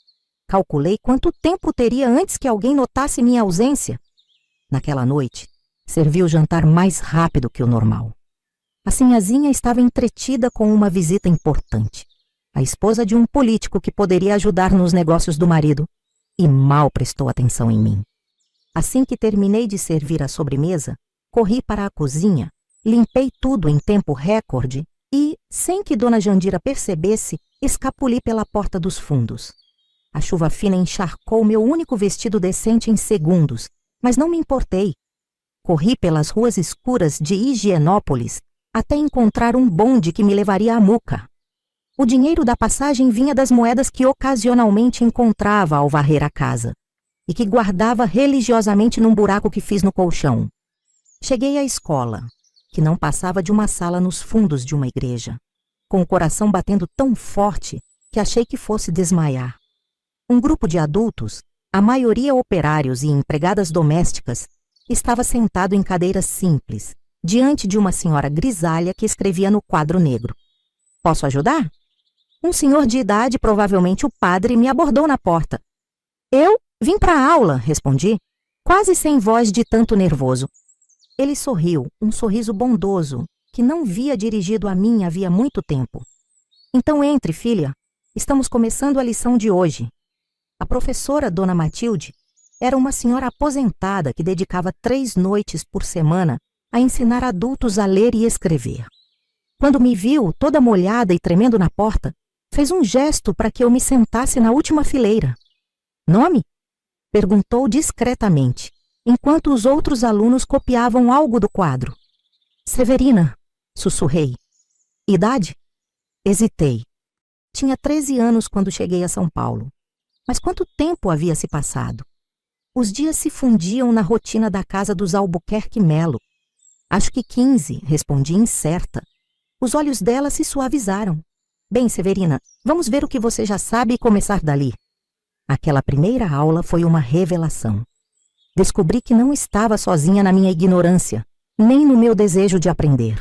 Calculei quanto tempo teria antes que alguém notasse minha ausência. Naquela noite, servi o jantar mais rápido que o normal. A Sinhazinha estava entretida com uma visita importante. A esposa de um político que poderia ajudar nos negócios do marido, e mal prestou atenção em mim. Assim que terminei de servir a sobremesa, corri para a cozinha, limpei tudo em tempo recorde e, sem que Dona Jandira percebesse, escapuli pela porta dos fundos. A chuva fina encharcou meu único vestido decente em segundos, mas não me importei. Corri pelas ruas escuras de Higienópolis até encontrar um bonde que me levaria a Muca. O dinheiro da passagem vinha das moedas que ocasionalmente encontrava ao varrer a casa e que guardava religiosamente num buraco que fiz no colchão. Cheguei à escola, que não passava de uma sala nos fundos de uma igreja, com o coração batendo tão forte que achei que fosse desmaiar. Um grupo de adultos, a maioria operários e empregadas domésticas, estava sentado em cadeiras simples, diante de uma senhora grisalha que escrevia no quadro negro. Posso ajudar? Um senhor de idade, provavelmente o padre, me abordou na porta. Eu vim para a aula, respondi, quase sem voz de tanto nervoso. Ele sorriu, um sorriso bondoso, que não via dirigido a mim havia muito tempo. Então entre, filha. Estamos começando a lição de hoje. A professora, Dona Matilde, era uma senhora aposentada que dedicava 3 noites por semana a ensinar adultos a ler e escrever. Quando me viu, toda molhada e tremendo na porta, fez um gesto para que eu me sentasse na última fileira. Nome? Perguntou discretamente, enquanto os outros alunos copiavam algo do quadro. Severina, sussurrei. Idade? Hesitei. Tinha 13 anos quando cheguei a São Paulo. Mas quanto tempo havia se passado? Os dias se fundiam na rotina da casa dos Albuquerque Melo. Acho que 15, respondi incerta. Os olhos dela se suavizaram. Bem, Severina, vamos ver o que você já sabe e começar dali. Aquela primeira aula foi uma revelação. Descobri que não estava sozinha na minha ignorância, nem no meu desejo de aprender.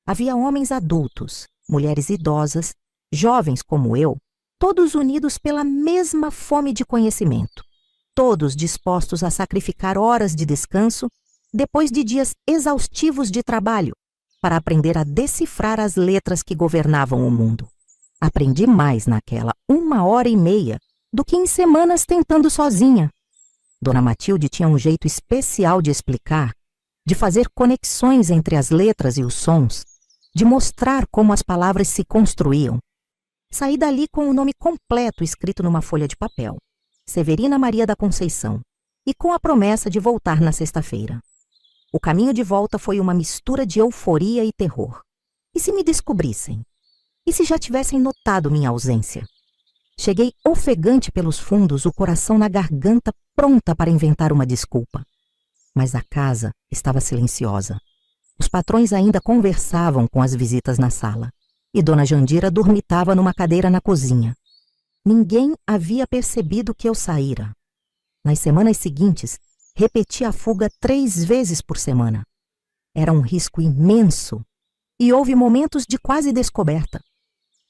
Havia homens adultos, mulheres idosas, jovens como eu, todos unidos pela mesma fome de conhecimento, todos dispostos a sacrificar horas de descanso depois de dias exaustivos de trabalho para aprender a decifrar as letras que governavam o mundo. Aprendi mais naquela 1h30 do que em semanas tentando sozinha. Dona Matilde tinha um jeito especial de explicar, de fazer conexões entre as letras e os sons, de mostrar como as palavras se construíam. Saí dali com o nome completo escrito numa folha de papel, Severina Maria da Conceição, e com a promessa de voltar na sexta-feira. O caminho de volta foi uma mistura de euforia e terror. E se me descobrissem? E se já tivessem notado minha ausência? Cheguei ofegante pelos fundos, o coração na garganta, pronta para inventar uma desculpa. Mas a casa estava silenciosa. Os patrões ainda conversavam com as visitas na sala, e Dona Jandira dormitava numa cadeira na cozinha. Ninguém havia percebido que eu saíra. Nas semanas seguintes, repeti a fuga 3 vezes por semana. Era um risco imenso, e houve momentos de quase descoberta.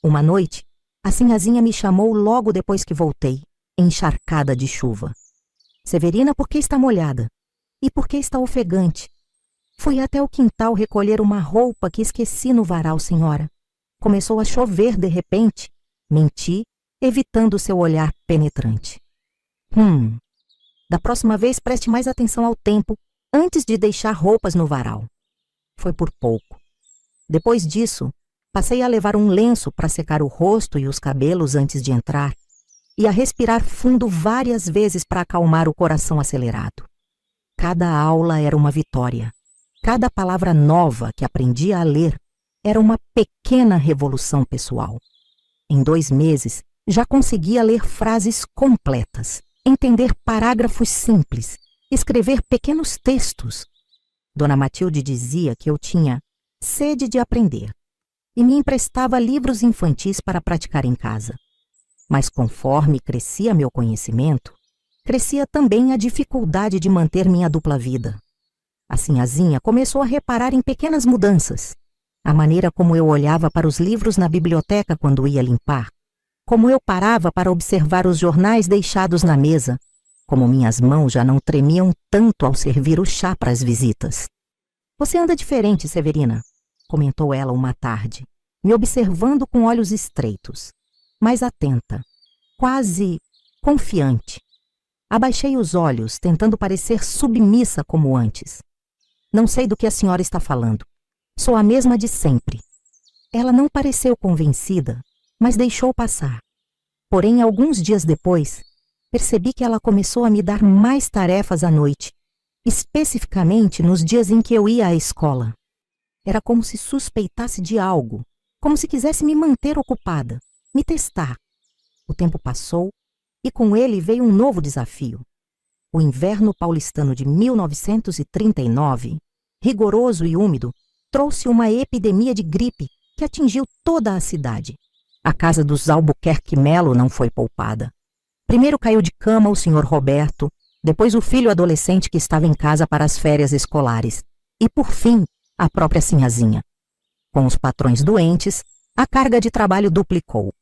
Uma noite, a sinhazinha me chamou logo depois que voltei, encharcada de chuva. Severina, por que está molhada? E por que está ofegante? Fui até o quintal recolher uma roupa que esqueci no varal, senhora. Começou a chover de repente. Menti, evitando seu olhar penetrante. Da próxima vez preste mais atenção ao tempo antes de deixar roupas no varal. Foi por pouco. Depois disso, passei a levar um lenço para secar o rosto e os cabelos antes de entrar e a respirar fundo várias vezes para acalmar o coração acelerado. Cada aula era uma vitória. Cada palavra nova que aprendia a ler era uma pequena revolução pessoal. Em 2 meses, já conseguia ler frases completas, entender parágrafos simples, escrever pequenos textos. Dona Matilde dizia que eu tinha sede de aprender e me emprestava livros infantis para praticar em casa. Mas conforme crescia meu conhecimento, crescia também a dificuldade de manter minha dupla vida. A sinhazinha começou a reparar em pequenas mudanças. A maneira como eu olhava para os livros na biblioteca quando ia limpar, como eu parava para observar os jornais deixados na mesa, como minhas mãos já não tremiam tanto ao servir o chá para as visitas. Você anda diferente, Severina, comentou ela uma tarde, me observando com olhos estreitos, mais atenta, quase confiante. Abaixei os olhos, tentando parecer submissa como antes. Não sei do que a senhora está falando. Sou a mesma de sempre. Ela não pareceu convencida, mas deixou passar. Porém, alguns dias depois, percebi que ela começou a me dar mais tarefas à noite, especificamente nos dias em que eu ia à escola. Era como se suspeitasse de algo, como se quisesse me manter ocupada, me testar. O tempo passou e com ele veio um novo desafio. O inverno paulistano de 1939, rigoroso e úmido, trouxe uma epidemia de gripe que atingiu toda a cidade. A casa dos Albuquerque Melo não foi poupada. Primeiro caiu de cama o senhor Roberto, depois o filho adolescente que estava em casa para as férias escolares e, por fim, a própria sinhazinha. Com os patrões doentes, a carga de trabalho duplicou.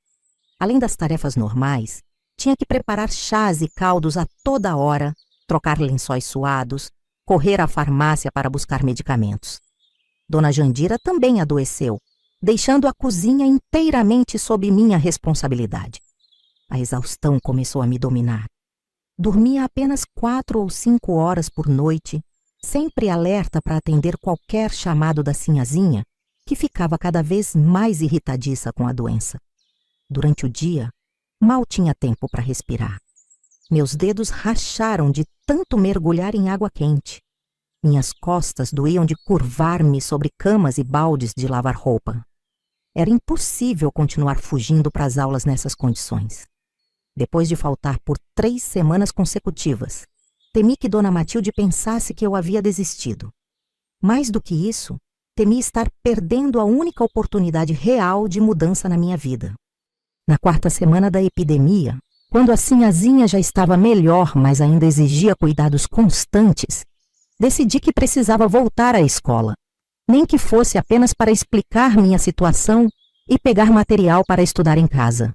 Além das tarefas normais, tinha que preparar chás e caldos a toda hora, trocar lençóis suados, correr à farmácia para buscar medicamentos. Dona Jandira também adoeceu, deixando a cozinha inteiramente sob minha responsabilidade. A exaustão começou a me dominar. Dormia apenas 4 ou 5 horas por noite, sempre alerta para atender qualquer chamado da sinhazinha, que ficava cada vez mais irritadiça com a doença. Durante o dia, mal tinha tempo para respirar. Meus dedos racharam de tanto mergulhar em água quente. Minhas costas doíam de curvar-me sobre camas e baldes de lavar roupa. Era impossível continuar fugindo para as aulas nessas condições. Depois de faltar por 3 semanas consecutivas, temi que Dona Matilde pensasse que eu havia desistido. Mais do que isso, temi estar perdendo a única oportunidade real de mudança na minha vida. Na 4ª semana da epidemia, Quando a sinhazinha já estava melhor, mas ainda exigia cuidados constantes, decidi que precisava voltar à escola, nem que fosse apenas para explicar minha situação e pegar material para estudar em casa.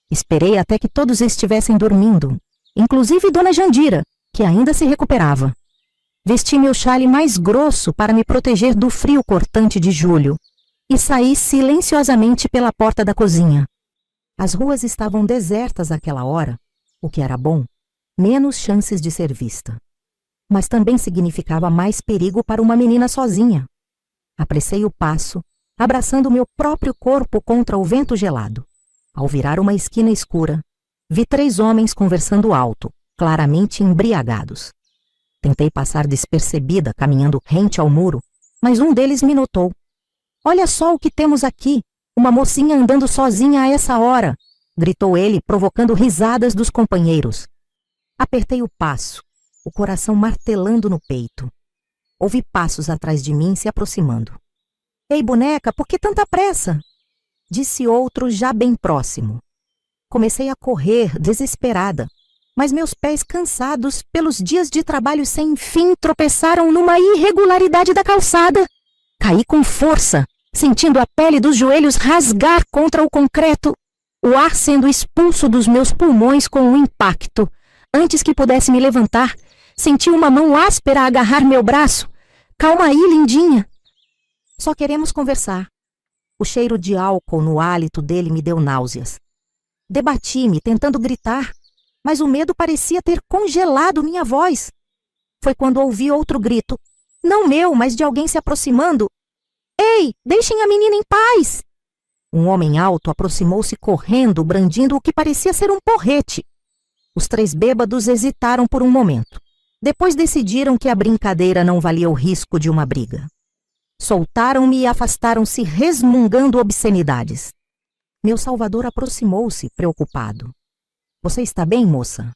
Esperei até que todos estivessem dormindo, inclusive Dona Jandira, que ainda se recuperava. Vesti meu chale mais grosso para me proteger do frio cortante de julho e saí silenciosamente pela porta da cozinha. As ruas estavam desertas àquela hora, o que era bom, menos chances de ser vista. Mas também significava mais perigo para uma menina sozinha. Apressei o passo, abraçando meu próprio corpo contra o vento gelado. Ao virar uma esquina escura, vi 3 homens conversando alto, claramente embriagados. Tentei passar despercebida, caminhando rente ao muro, mas um deles me notou. "Olha só o que temos aqui! Uma mocinha andando sozinha a essa hora!" gritou ele, provocando risadas dos companheiros. Apertei o passo, o coração martelando no peito. Ouvi passos atrás de mim se aproximando. "Ei, boneca, por que tanta pressa?" disse outro já bem próximo. Comecei a correr, desesperada, mas meus pés cansados pelos dias de trabalho sem fim tropeçaram numa irregularidade da calçada. Caí com força, sentindo a pele dos joelhos rasgar contra o concreto, o ar sendo expulso dos meus pulmões com o impacto. Antes que pudesse me levantar, senti uma mão áspera agarrar meu braço. "Calma aí, lindinha. Só queremos conversar." O cheiro de álcool no hálito dele me deu náuseas. Debati-me, tentando gritar, mas o medo parecia ter congelado minha voz. Foi quando ouvi outro grito, não meu, mas de alguém se aproximando. "Ei, deixem a menina em paz!" Um homem alto aproximou-se correndo, brandindo o que parecia ser um porrete. Os 3 bêbados hesitaram por um momento. Depois decidiram que a brincadeira não valia o risco de uma briga. Soltaram-me e afastaram-se resmungando obscenidades. Meu salvador aproximou-se, preocupado. "Você está bem, moça?"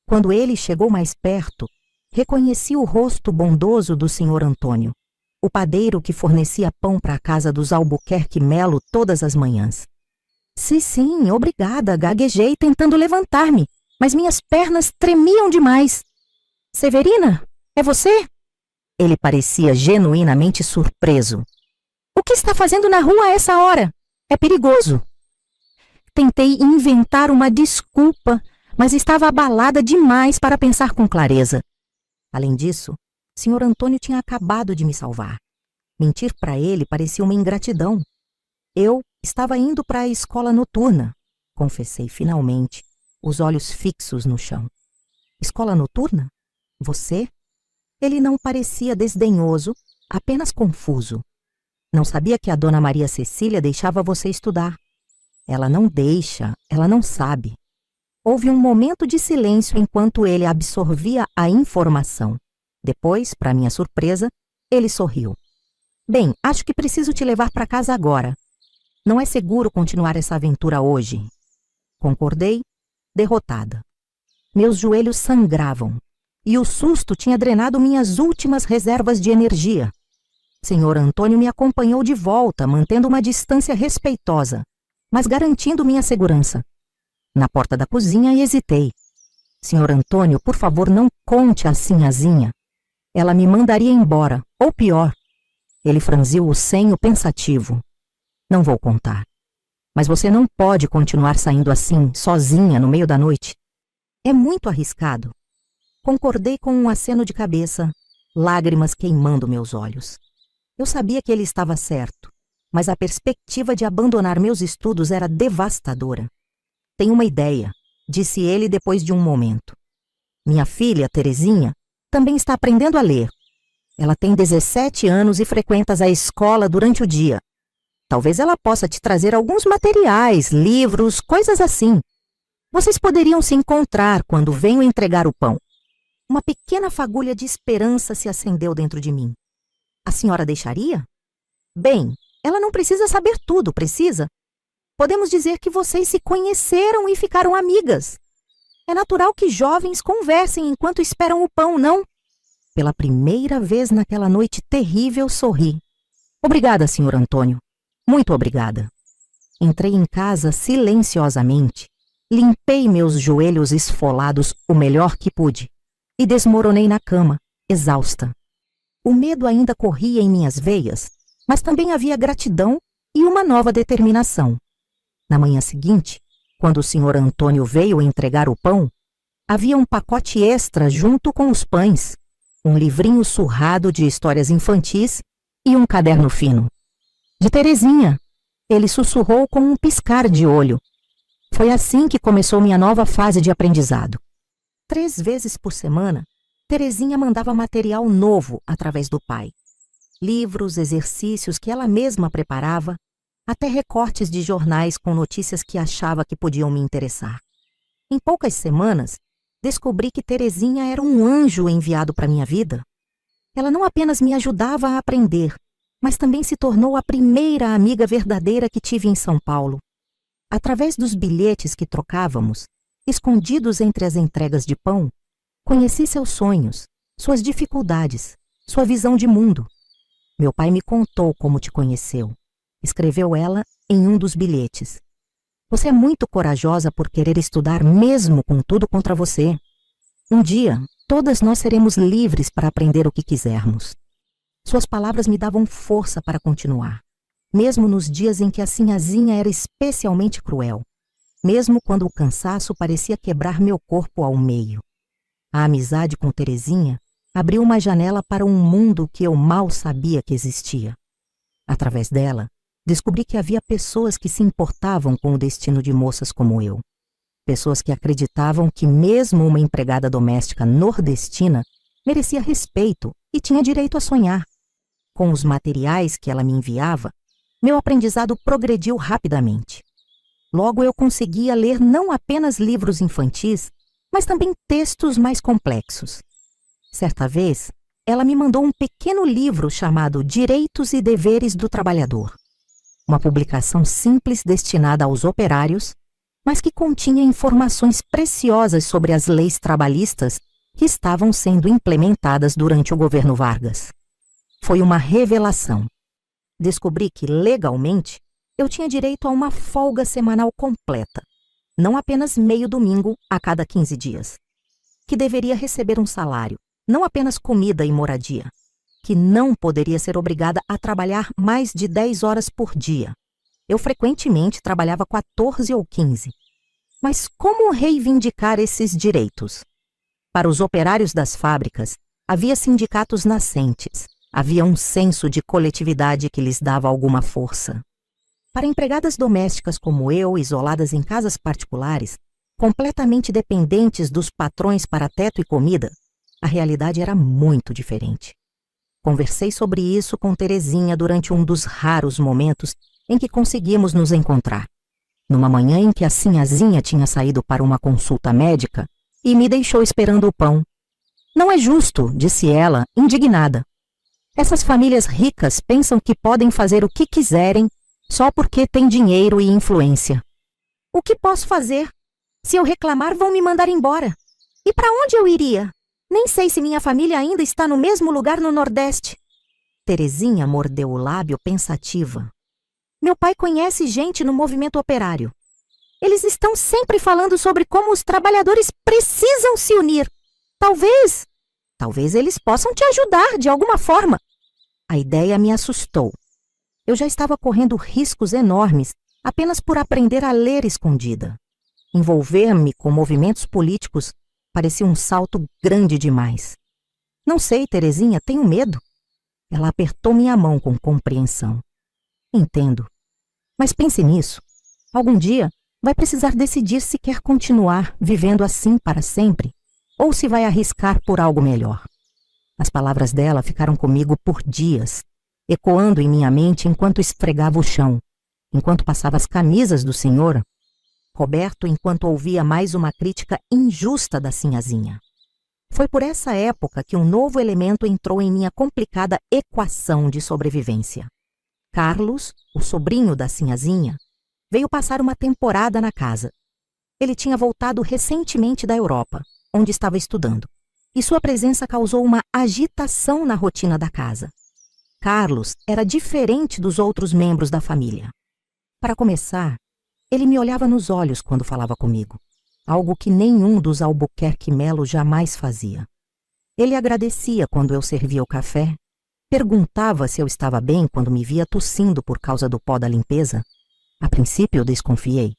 Quando ele chegou mais perto, reconheci o rosto bondoso do Sr. Antônio, o padeiro que fornecia pão para a casa dos Albuquerque Melo todas as manhãs. Sim, obrigada", gaguejei tentando levantar-me, mas minhas pernas tremiam demais. "Severina, é você?" Ele parecia genuinamente surpreso. "O que está fazendo na rua a essa hora? É perigoso." Tentei inventar uma desculpa, mas estava abalada demais para pensar com clareza. Além disso, Sr. Antônio tinha acabado de me salvar. Mentir para ele parecia uma ingratidão. Eu estava indo para a escola noturna, confessei finalmente, os olhos fixos no chão. "Escola noturna? Você?" Ele não parecia desdenhoso, apenas confuso. "Não sabia que a Dona Maria Cecília deixava você estudar." "Ela não deixa, ela não sabe." Houve um momento de silêncio enquanto ele absorvia a informação. Depois, para minha surpresa, ele sorriu. "Bem, acho que preciso te levar para casa agora. Não é seguro continuar essa aventura hoje." Concordei, derrotada. Meus joelhos sangravam e o susto tinha drenado minhas últimas reservas de energia. Sr. Antônio me acompanhou de volta, mantendo uma distância respeitosa, mas garantindo minha segurança. Na porta da cozinha hesitei. "Sr. Antônio, por favor, não conte a sinhazinha. Ela me mandaria embora, ou pior." Ele franziu o senho pensativo. "Não vou contar. Mas você não pode continuar saindo assim, sozinha, no meio da noite. É muito arriscado." Concordei com um aceno de cabeça, lágrimas queimando meus olhos. Eu sabia que ele estava certo, mas a perspectiva de abandonar meus estudos era devastadora. "Tenho uma ideia", disse ele depois de um momento. "Minha filha, Terezinha, também está aprendendo a ler. Ela tem 17 anos e frequenta a escola durante o dia. Talvez ela possa te trazer alguns materiais, livros, coisas assim. Vocês poderiam se encontrar quando venho entregar o pão." Uma pequena fagulha de esperança se acendeu dentro de mim. "A senhora deixaria?" "Bem, ela não precisa saber tudo, precisa? Podemos dizer que vocês se conheceram e ficaram amigas. É natural que jovens conversem enquanto esperam o pão, não?" Pela primeira vez naquela noite terrível, sorri. "Obrigada, Sr. Antônio. Muito obrigada." Entrei em casa silenciosamente Limpei meus joelhos esfolados o melhor que pude e desmoronei na cama, exausta. O medo ainda corria em minhas veias, mas também havia gratidão e uma nova determinação. Na manhã seguinte, quando o Sr. Antônio veio entregar o pão, havia um pacote extra junto com os pães, um livrinho surrado de histórias infantis e um caderno fino. De Terezinha, ele sussurrou com um piscar de olho. Foi assim que começou minha nova fase de aprendizado. 3 vezes por semana, Terezinha mandava material novo através do pai. Livros, exercícios que ela mesma preparava, até recortes de jornais com notícias que achava que podiam me interessar. Em poucas semanas, descobri que Terezinha era um anjo enviado para minha vida. Ela não apenas me ajudava a aprender, mas também se tornou a primeira amiga verdadeira que tive em São Paulo. Através dos bilhetes que trocávamos, escondidos entre as entregas de pão, conheci seus sonhos, suas dificuldades, sua visão de mundo. Meu pai me contou como te conheceu. Escreveu ela em um dos bilhetes. Você é muito corajosa por querer estudar mesmo com tudo contra você. Um dia, todas nós seremos livres para aprender o que quisermos. Suas palavras me davam força para continuar, mesmo nos dias em que a sinhazinha era especialmente cruel, mesmo quando o cansaço parecia quebrar meu corpo ao meio. A amizade com Terezinha abriu uma janela para um mundo que eu mal sabia que existia. Através dela, descobri que havia pessoas que se importavam com o destino de moças como eu. Pessoas que acreditavam que mesmo uma empregada doméstica nordestina merecia respeito e tinha direito a sonhar. Com os materiais que ela me enviava, meu aprendizado progrediu rapidamente. Logo eu conseguia ler não apenas livros infantis, mas também textos mais complexos. Certa vez, ela me mandou um pequeno livro chamado Direitos e Deveres do Trabalhador. Uma publicação simples destinada aos operários, mas que continha informações preciosas sobre as leis trabalhistas que estavam sendo implementadas durante o governo Vargas. Foi uma revelação. Descobri que, legalmente, eu tinha direito a uma folga semanal completa, não apenas meio domingo a cada 15 dias. Que deveria receber um salário, não apenas comida e moradia. Que não poderia ser obrigada a trabalhar mais de 10 horas por dia. Eu frequentemente trabalhava 14 ou 15. Mas como reivindicar esses direitos? Para os operários das fábricas, havia sindicatos nascentes. Havia um senso de coletividade que lhes dava alguma força. Para empregadas domésticas como eu, isoladas em casas particulares, completamente dependentes dos patrões para teto e comida, a realidade era muito diferente. Conversei sobre isso com Terezinha durante um dos raros momentos em que conseguimos nos encontrar. Numa manhã em que a sinhazinha tinha saído para uma consulta médica e me deixou esperando o pão. Não é justo, disse ela, indignada. Essas famílias ricas pensam que podem fazer o que quiserem só porque têm dinheiro e influência. O que posso fazer? Se eu reclamar, vão me mandar embora. E para onde eu iria? Nem sei se minha família ainda está no mesmo lugar no Nordeste. Terezinha mordeu o lábio pensativa. Meu pai conhece gente no movimento operário. Eles estão sempre falando sobre como os trabalhadores precisam se unir. Talvez eles possam te ajudar de alguma forma. A ideia me assustou. Eu já estava correndo riscos enormes apenas por aprender a ler escondida. Envolver-me com movimentos políticos parecia um salto grande demais. Não sei, Terezinha, tenho medo. Ela apertou minha mão com compreensão. Entendo. Mas pense nisso. Algum dia vai precisar decidir se quer continuar vivendo assim para sempre ou se vai arriscar por algo melhor. As palavras dela ficaram comigo por dias, ecoando em minha mente enquanto esfregava o chão, enquanto passava as camisas do senhor, Roberto enquanto ouvia mais uma crítica injusta da sinhazinha. Foi por essa época que um novo elemento entrou em minha complicada equação de sobrevivência. Carlos, o sobrinho da sinhazinha, veio passar uma temporada na casa. Ele tinha voltado recentemente da Europa, onde estava estudando, e sua presença causou uma agitação na rotina da casa. Carlos era diferente dos outros membros da família. Para começar, Ele me olhava nos olhos quando falava comigo, algo que nenhum dos Albuquerque Melo jamais fazia. Ele agradecia quando eu servia o café, perguntava se eu estava bem quando me via tossindo por causa do pó da limpeza. A princípio eu desconfiei.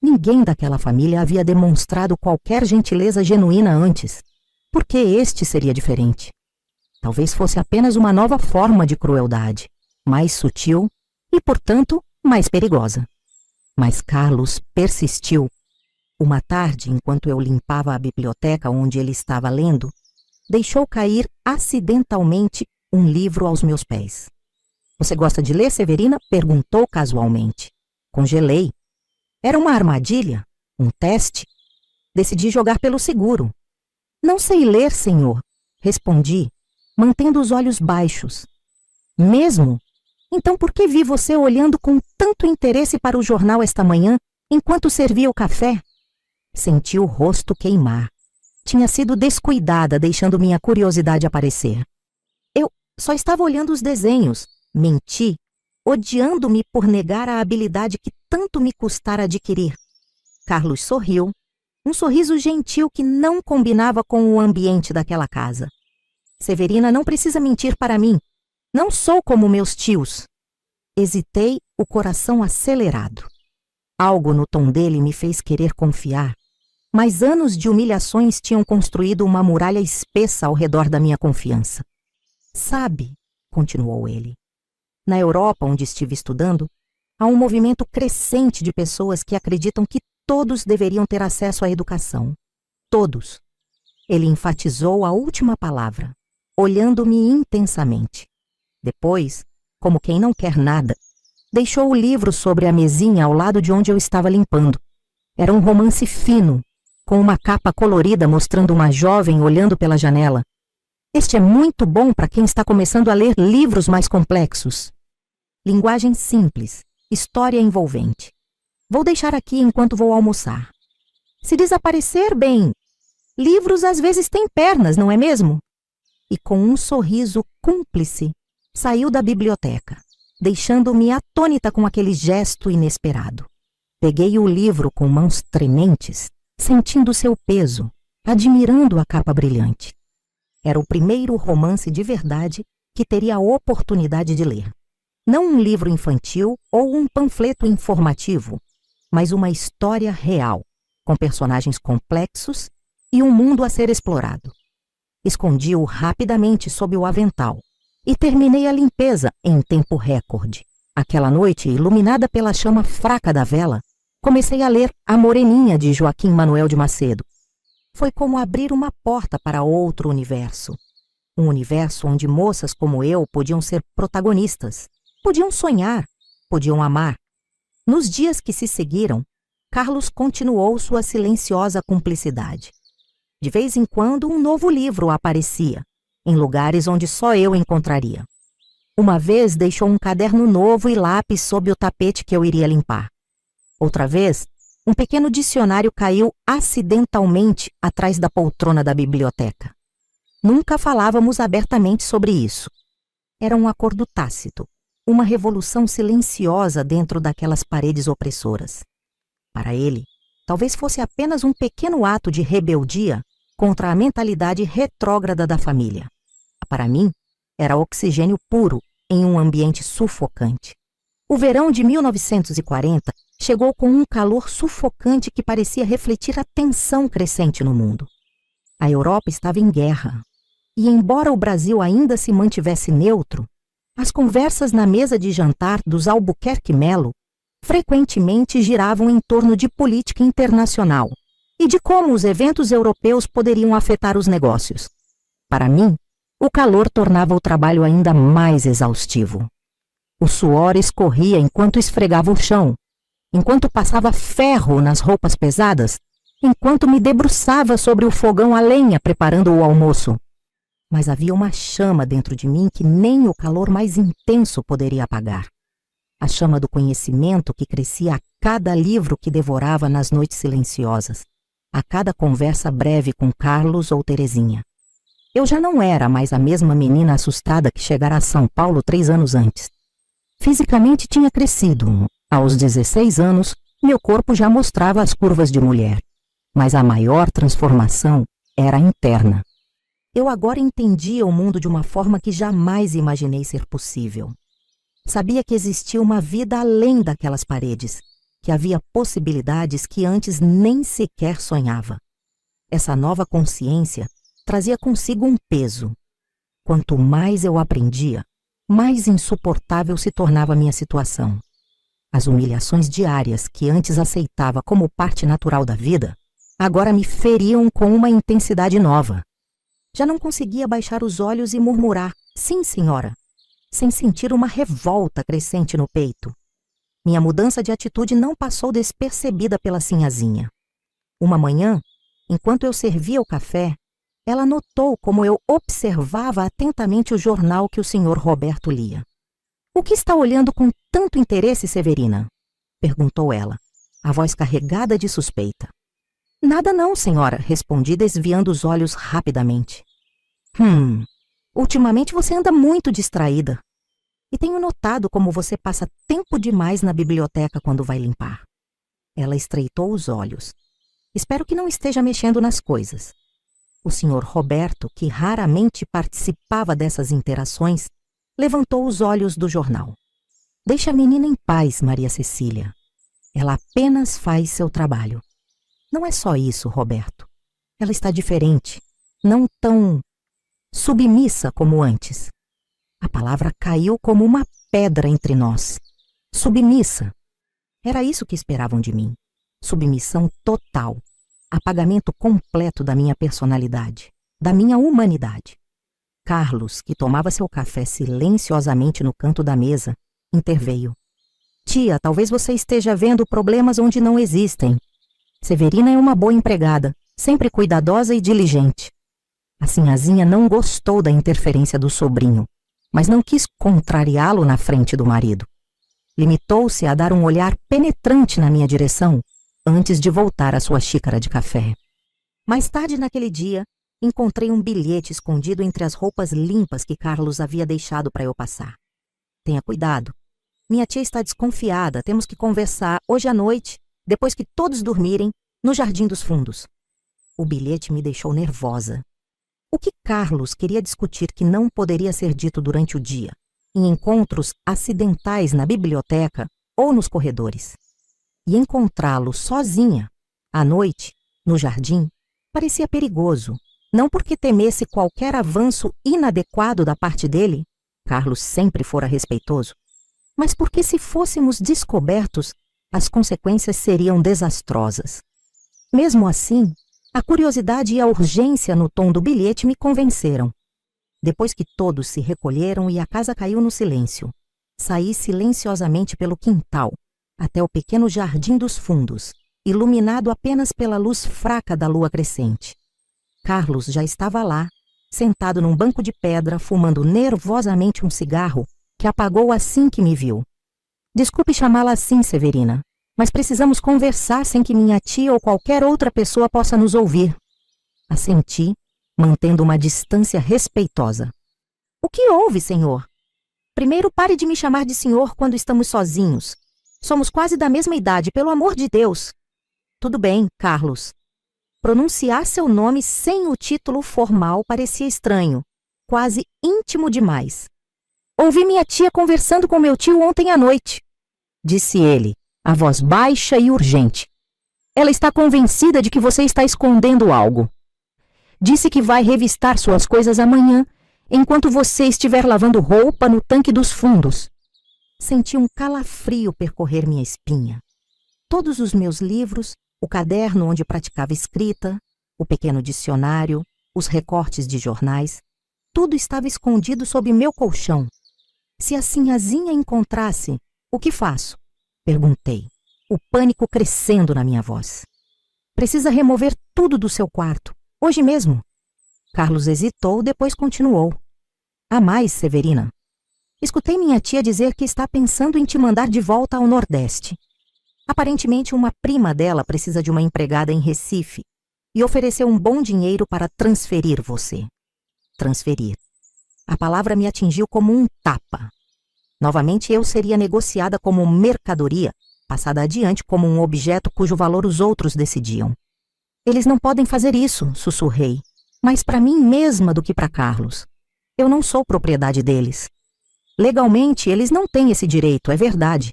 Ninguém daquela família havia demonstrado qualquer gentileza genuína antes. Por que este seria diferente? Talvez fosse apenas uma nova forma de crueldade, mais sutil e, portanto, mais perigosa. Mas Carlos persistiu. Uma tarde, enquanto eu limpava a biblioteca onde ele estava lendo, deixou cair acidentalmente um livro aos meus pés. "Você gosta de ler, Severina?" perguntou casualmente. Congelei. Era uma armadilha? Um teste? Decidi jogar pelo seguro. "Não sei ler, senhor", respondi, mantendo os olhos baixos. "Mesmo? Então por que vi você olhando com tanto interesse para o jornal esta manhã, enquanto servia o café?" Senti o rosto queimar. Tinha sido descuidada, deixando minha curiosidade aparecer. "Eu só estava olhando os desenhos", menti, odiando-me por negar a habilidade que tanto me custara adquirir. Carlos sorriu, um sorriso gentil que não combinava com o ambiente daquela casa. "Severina não precisa mentir para mim. Não sou como meus tios." Hesitei, o coração acelerado. Algo no tom dele me fez querer confiar, mas anos de humilhações tinham construído uma muralha espessa ao redor da minha confiança. "Sabe", continuou ele, "na Europa, onde estive estudando, há um movimento crescente de pessoas que acreditam que todos deveriam ter acesso à educação. Todos." Ele enfatizou a última palavra, olhando-me intensamente. Depois, como quem não quer nada, deixou o livro sobre a mesinha ao lado de onde eu estava limpando. Era um romance fino, com uma capa colorida mostrando uma jovem olhando pela janela. "Este é muito bom para quem está começando a ler livros mais complexos." Linguagem simples, história envolvente. "Vou deixar aqui enquanto vou almoçar." "Se desaparecer, bem, livros às vezes têm pernas, não é mesmo?" E com um sorriso cúmplice, saiu da biblioteca, deixando-me atônita com aquele gesto inesperado. Peguei o livro com mãos trementes, sentindo seu peso, admirando a capa brilhante. Era o primeiro romance de verdade que teria a oportunidade de ler. Não um livro infantil ou um panfleto informativo, mas uma história real, com personagens complexos e um mundo a ser explorado. Escondi-o rapidamente sob o avental e terminei a limpeza em tempo recorde. Aquela noite, iluminada pela chama fraca da vela, comecei a ler A Moreninha, de Joaquim Manuel de Macedo. Foi como abrir uma porta para outro universo. Um universo onde moças como eu podiam ser protagonistas, podiam sonhar, podiam amar. Nos dias que se seguiram, Carlos continuou sua silenciosa cumplicidade. De vez em quando, um novo livro aparecia, em lugares onde só eu encontraria. Uma vez deixou um caderno novo e lápis sob o tapete que eu iria limpar. Outra vez, um pequeno dicionário caiu acidentalmente atrás da poltrona da biblioteca. Nunca falávamos abertamente sobre isso. Era um acordo tácito, uma revolução silenciosa dentro daquelas paredes opressoras. Para ele, talvez fosse apenas um pequeno ato de rebeldia contra a mentalidade retrógrada da família. Para mim, era oxigênio puro em um ambiente sufocante. O verão de 1940 chegou com um calor sufocante que parecia refletir a tensão crescente no mundo. A Europa estava em guerra, e embora o Brasil ainda se mantivesse neutro, as conversas na mesa de jantar dos Albuquerque Melo frequentemente giravam em torno de política internacional e de como os eventos europeus poderiam afetar os negócios. Para mim, o calor tornava o trabalho ainda mais exaustivo. O suor escorria enquanto esfregava o chão, enquanto passava ferro nas roupas pesadas, enquanto me debruçava sobre o fogão a lenha preparando o almoço. Mas havia uma chama dentro de mim que nem o calor mais intenso poderia apagar. A chama do conhecimento que crescia a cada livro que devorava nas noites silenciosas, a cada conversa breve com Carlos ou Terezinha. Eu já não era mais a mesma menina assustada que chegara a São Paulo 3 anos antes. Fisicamente tinha crescido. Aos 16 anos, Meu corpo já mostrava as curvas de mulher, mas a maior transformação era interna. Eu agora entendia o mundo de uma forma que jamais imaginei ser possível. Sabia que existia uma vida além daquelas paredes, que havia possibilidades que antes nem sequer sonhava. Essa nova consciência trazia consigo um peso. Quanto mais eu aprendia, mais insuportável se tornava a minha situação. As humilhações diárias que antes aceitava como parte natural da vida, agora me feriam com uma intensidade nova. Já não conseguia baixar os olhos e murmurar, sim, senhora, sem sentir uma revolta crescente no peito. Minha mudança de atitude não passou despercebida pela sinhazinha. Uma manhã, enquanto eu servia o café, ela notou como eu observava atentamente o jornal que o senhor Roberto lia. "O que está olhando com tanto interesse, Severina?" perguntou ela, a voz carregada de suspeita. "Nada não, senhora", respondi, desviando os olhos rapidamente. Ultimamente você anda muito distraída. E tenho notado como você passa tempo demais na biblioteca quando vai limpar." Ela estreitou os olhos. "Espero que não esteja mexendo nas coisas." O senhor Roberto, que raramente participava dessas interações, levantou os olhos do jornal. "Deixe a menina em paz, Maria Cecília. Ela apenas faz seu trabalho." "Não é só isso, Roberto. Ela está diferente, não tão submissa como antes." A palavra caiu como uma pedra entre nós. Submissa. Era isso que esperavam de mim. Submissão total. Apagamento completo da minha personalidade, da minha humanidade. Carlos, que tomava seu café silenciosamente no canto da mesa, interveio. "Tia, talvez você esteja vendo problemas onde não existem. Severina é uma boa empregada, sempre cuidadosa e diligente." A sinhazinha não gostou da interferência do sobrinho, mas não quis contrariá-lo na frente do marido. Limitou-se a dar um olhar penetrante na minha direção antes de voltar à sua xícara de café. Mais tarde naquele dia, encontrei um bilhete escondido entre as roupas limpas que Carlos havia deixado para eu passar. "Tenha cuidado. Minha tia está desconfiada. Temos que conversar hoje à noite, depois que todos dormirem, no Jardim dos Fundos." O bilhete me deixou nervosa. O que Carlos queria discutir que não poderia ser dito durante o dia, em encontros acidentais na biblioteca ou nos corredores? E encontrá-lo sozinha, à noite, no jardim, parecia perigoso, não porque temesse qualquer avanço inadequado da parte dele, Carlos sempre fora respeitoso, mas porque se fôssemos descobertos, as consequências seriam desastrosas. Mesmo assim, a curiosidade e a urgência no tom do bilhete me convenceram. Depois que todos se recolheram e a casa caiu no silêncio, saí silenciosamente pelo quintal, até o pequeno Jardim dos Fundos, iluminado apenas pela luz fraca da lua crescente. Carlos já estava lá, sentado num banco de pedra, fumando nervosamente um cigarro que apagou assim que me viu. "Desculpe chamá-la assim, Severina, mas precisamos conversar sem que minha tia ou qualquer outra pessoa possa nos ouvir." Assenti, mantendo uma distância respeitosa. "O que houve, senhor? Primeiro, pare de me chamar de senhor quando estamos sozinhos. Somos quase da mesma idade, pelo amor de Deus." "Tudo bem, Carlos." Pronunciar seu nome sem o título formal parecia estranho, quase íntimo demais. "Ouvi minha tia conversando com meu tio ontem à noite", disse ele, a voz baixa e urgente. "Ela está convencida de que você está escondendo algo. Disse que vai revistar suas coisas amanhã, enquanto você estiver lavando roupa no tanque dos fundos." Senti um calafrio percorrer minha espinha. Todos os meus livros, o caderno onde praticava escrita, o pequeno dicionário, os recortes de jornais, tudo estava escondido sob meu colchão. "Se a sinhazinha encontrasse, o que faço?" perguntei, o pânico crescendo na minha voz. "Precisa remover tudo do seu quarto, hoje mesmo." Carlos hesitou, depois continuou. "Há mais, Severina. Escutei minha tia dizer que está pensando em te mandar de volta ao Nordeste. Aparentemente, uma prima dela precisa de uma empregada em Recife e ofereceu um bom dinheiro para transferir você." Transferir. A palavra me atingiu como um tapa. Novamente eu seria negociada como mercadoria passada adiante como um objeto cujo valor os outros decidiam. Eles não podem fazer isso, sussurrei, mais para mim mesma do que para Carlos. Eu não sou propriedade deles. Legalmente, eles não têm esse direito, é verdade.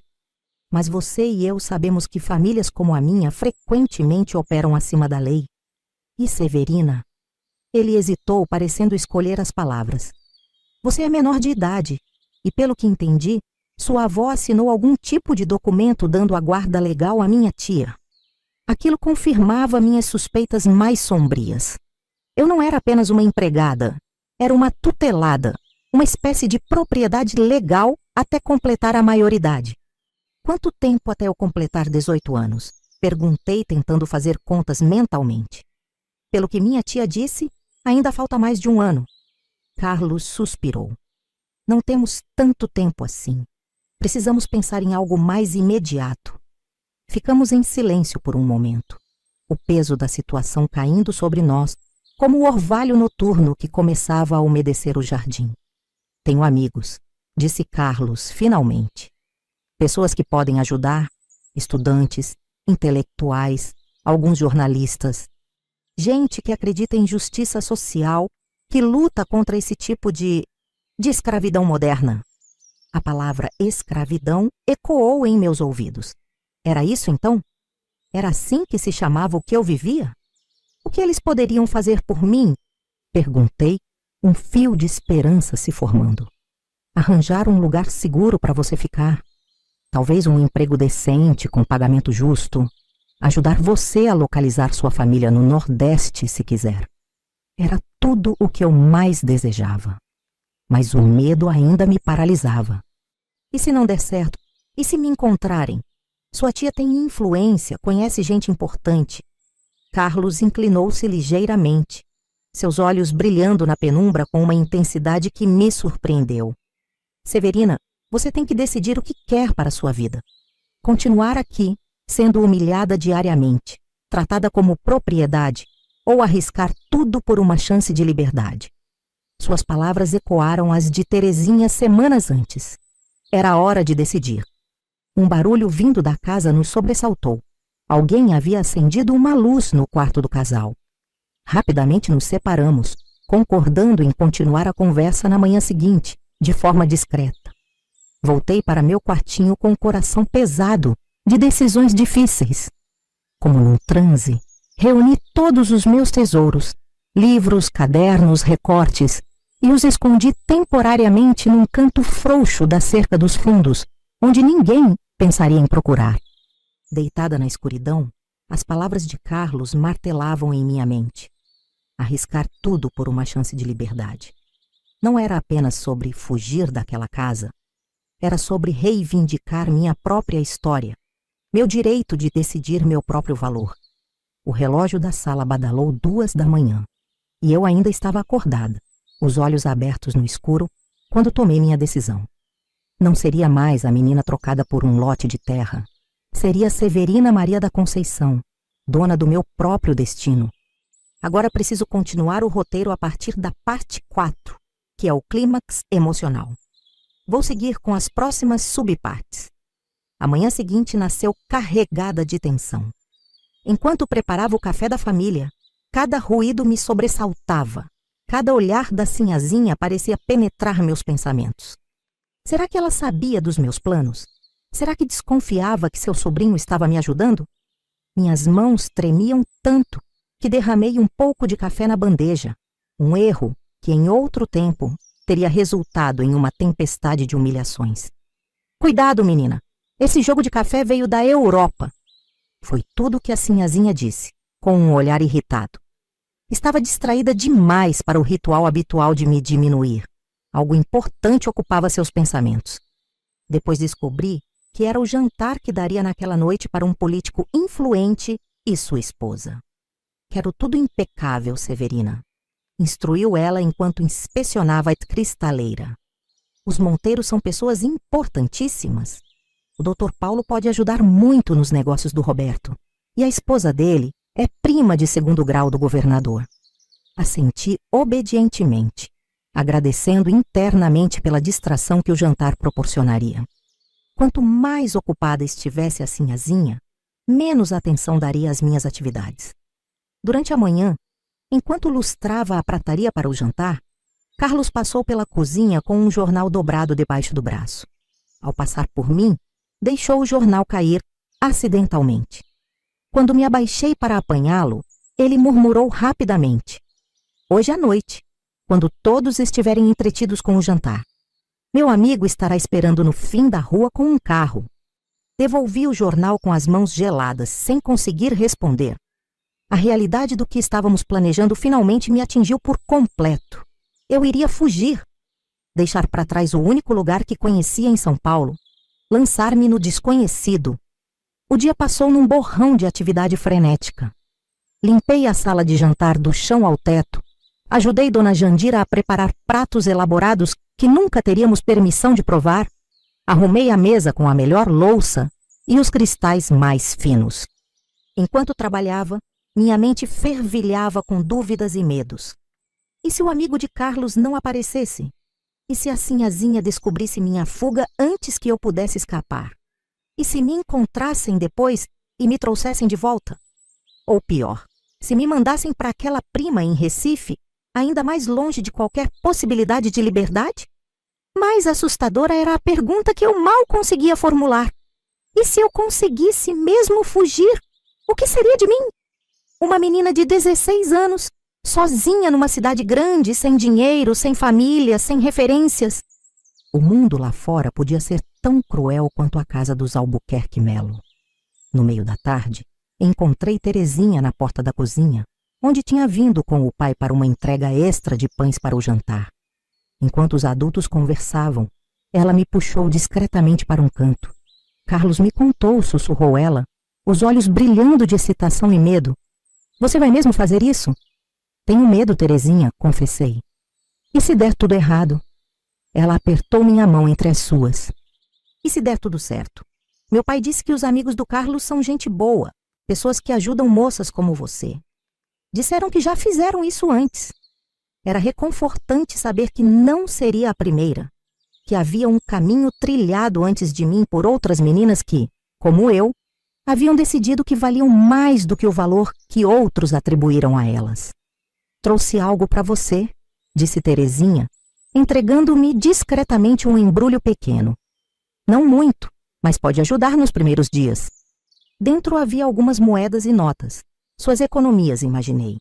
Mas você e eu sabemos que famílias como a minha frequentemente operam acima da lei. E Severina? Ele hesitou, parecendo escolher as palavras. Você é menor de idade, e pelo que entendi, sua avó assinou algum tipo de documento dando a guarda legal à minha tia. Aquilo confirmava minhas suspeitas mais sombrias. Eu não era apenas uma empregada, era uma tutelada, uma espécie de propriedade legal até completar a maioridade. Quanto tempo até eu completar 18 anos? Perguntei, tentando fazer contas mentalmente. Pelo que minha tia disse, ainda falta mais de 1 ano. Carlos suspirou. Não temos tanto tempo assim. Precisamos pensar em algo mais imediato. Ficamos em silêncio por um momento, o peso da situação caindo sobre nós, como o orvalho noturno que começava a umedecer o jardim. Tenho amigos, disse Carlos, finalmente. Pessoas que podem ajudar, estudantes, intelectuais, alguns jornalistas. Gente que acredita em justiça social, que luta contra esse tipo de escravidão moderna. A palavra escravidão ecoou em meus ouvidos. Era isso então? Era assim que se chamava o que eu vivia? O que eles poderiam fazer por mim? Perguntei, um fio de esperança se formando. Arranjar um lugar seguro para você ficar. Talvez um emprego decente, com pagamento justo. Ajudar você a localizar sua família no Nordeste, se quiser. Era tudo o que eu mais desejava. Mas o medo ainda me paralisava. E se não der certo? E se me encontrarem? Sua tia tem influência, conhece gente importante. Carlos inclinou-se ligeiramente, seus olhos brilhando na penumbra com uma intensidade que me surpreendeu. Severina, você tem que decidir o que quer para a sua vida. Continuar aqui, sendo humilhada diariamente, tratada como propriedade, ou arriscar tudo por uma chance de liberdade. Suas palavras ecoaram as de Terezinha semanas antes. Era hora de decidir. Um barulho vindo da casa nos sobressaltou. Alguém havia acendido uma luz no quarto do casal. Rapidamente nos separamos, concordando em continuar a conversa na manhã seguinte, de forma discreta. Voltei para meu quartinho com o coração pesado, de decisões difíceis. Como num transe, reuni todos os meus tesouros, livros, cadernos, recortes, e os escondi temporariamente num canto frouxo da cerca dos fundos, onde ninguém pensaria em procurar. Deitada na escuridão, as palavras de Carlos martelavam em minha mente. Arriscar tudo por uma chance de liberdade. Não era apenas sobre fugir daquela casa. Era sobre reivindicar minha própria história, meu direito de decidir meu próprio valor. O relógio da sala badalou 2 da manhã, e eu ainda estava acordada, os olhos abertos no escuro, quando tomei minha decisão. Não seria mais a menina trocada por um lote de terra. Seria Severina Maria da Conceição, dona do meu próprio destino. Agora preciso continuar o roteiro a partir da parte 4, que é o clímax emocional. Vou seguir com as próximas subpartes. A manhã seguinte nasceu carregada de tensão. Enquanto preparava o café da família, cada ruído me sobressaltava. Cada olhar da sinhazinha parecia penetrar meus pensamentos. Será que ela sabia dos meus planos? Será que desconfiava que seu sobrinho estava me ajudando? Minhas mãos tremiam tanto que derramei um pouco de café na bandeja. Um erro que, em outro tempo, teria resultado em uma tempestade de humilhações. Cuidado, menina! Esse jogo de café veio da Europa. Foi tudo o que a sinhazinha disse, com um olhar irritado. Estava distraída demais para o ritual habitual de me diminuir. Algo importante ocupava seus pensamentos. Depois descobri que era o jantar que daria naquela noite para um político influente e sua esposa. Quero tudo impecável, Severina, instruiu ela enquanto inspecionava a cristaleira. Os Monteiros são pessoas importantíssimas. O Dr. Paulo pode ajudar muito nos negócios do Roberto. E a esposa dele é prima de 2º grau do governador. Assenti obedientemente, agradecendo internamente pela distração que o jantar proporcionaria. Quanto mais ocupada estivesse a sinhazinha, menos atenção daria às minhas atividades. Durante a manhã, enquanto lustrava a prataria para o jantar, Carlos passou pela cozinha com um jornal dobrado debaixo do braço. Ao passar por mim, deixou o jornal cair acidentalmente. Quando me abaixei para apanhá-lo, ele murmurou rapidamente: "Hoje à noite, quando todos estiverem entretidos com o jantar, meu amigo estará esperando no fim da rua com um carro." Devolvi o jornal com as mãos geladas, sem conseguir responder. A realidade do que estávamos planejando finalmente me atingiu por completo. Eu iria fugir, deixar para trás o único lugar que conhecia em São Paulo, lançar-me no desconhecido. O dia passou num borrão de atividade frenética. Limpei a sala de jantar do chão ao teto, ajudei Dona Jandira a preparar pratos elaborados que nunca teríamos permissão de provar, arrumei a mesa com a melhor louça e os cristais mais finos. Enquanto trabalhava, minha mente fervilhava com dúvidas e medos. E se o amigo de Carlos não aparecesse? E se a sinhazinha descobrisse minha fuga antes que eu pudesse escapar? E se me encontrassem depois e me trouxessem de volta? Ou pior, se me mandassem para aquela prima em Recife, ainda mais longe de qualquer possibilidade de liberdade? Mais assustadora era a pergunta que eu mal conseguia formular. E se eu conseguisse mesmo fugir, o que seria de mim? Uma menina de 16 anos, sozinha numa cidade grande, sem dinheiro, sem família, sem referências. O mundo lá fora podia ser tão cruel quanto a casa dos Albuquerque Melo. No meio da tarde, encontrei Terezinha na porta da cozinha, onde tinha vindo com o pai para uma entrega extra de pães para o jantar. Enquanto os adultos conversavam, ela me puxou discretamente para um canto. Carlos me contou, sussurrou ela, os olhos brilhando de excitação e medo. "Você vai mesmo fazer isso?" "Tenho medo, Terezinha", confessei. "E se der tudo errado?" Ela apertou minha mão entre as suas. "E se der tudo certo? Meu pai disse que os amigos do Carlos são gente boa, pessoas que ajudam moças como você. Disseram que já fizeram isso antes." Era reconfortante saber que não seria a primeira, que havia um caminho trilhado antes de mim por outras meninas que, como eu, haviam decidido que valiam mais do que o valor que outros atribuíram a elas. "Trouxe algo para você", disse Terezinha, entregando-me discretamente um embrulho pequeno. "Não muito, mas pode ajudar nos primeiros dias." Dentro havia algumas moedas e notas, suas economias, imaginei,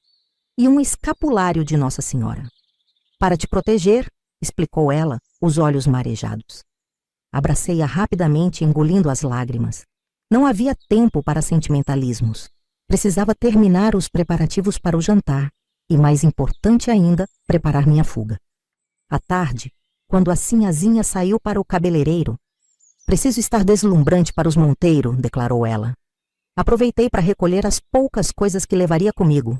e um escapulário de Nossa Senhora. "Para te proteger", explicou ela, os olhos marejados. Abracei-a rapidamente, engolindo as lágrimas. Não havia tempo para sentimentalismos. Precisava terminar os preparativos para o jantar e, mais importante ainda, preparar minha fuga. À tarde, quando a sinhazinha saiu para o cabeleireiro, "Preciso estar deslumbrante para os Monteiro", declarou ela. Aproveitei para recolher as poucas coisas que levaria comigo.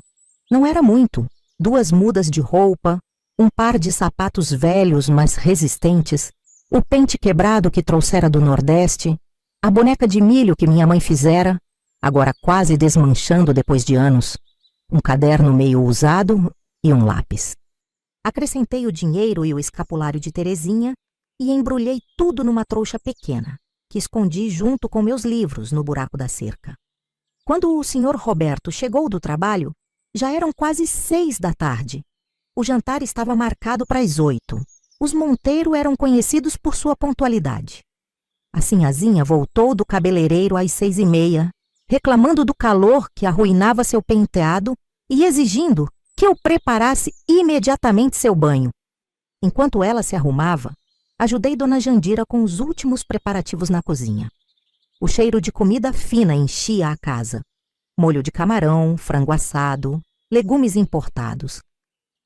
Não era muito: 2 mudas de roupa, um par de sapatos velhos, mas resistentes, o pente quebrado que trouxera do Nordeste, a boneca de milho que minha mãe fizera, agora quase desmanchando depois de anos, um caderno meio usado e um lápis. Acrescentei o dinheiro e o escapulário de Terezinha e embrulhei tudo numa trouxa pequena, que escondi junto com meus livros no buraco da cerca. Quando o Sr. Roberto chegou do trabalho, já eram quase 6 da tarde. O jantar estava marcado para as 8. Os Monteiro eram conhecidos por sua pontualidade. A sinhazinha voltou do cabeleireiro às 6h30, reclamando do calor que arruinava seu penteado e exigindo que eu preparasse imediatamente seu banho. Enquanto ela se arrumava, ajudei Dona Jandira com os últimos preparativos na cozinha. O cheiro de comida fina enchia a casa. Molho de camarão, frango assado, legumes importados.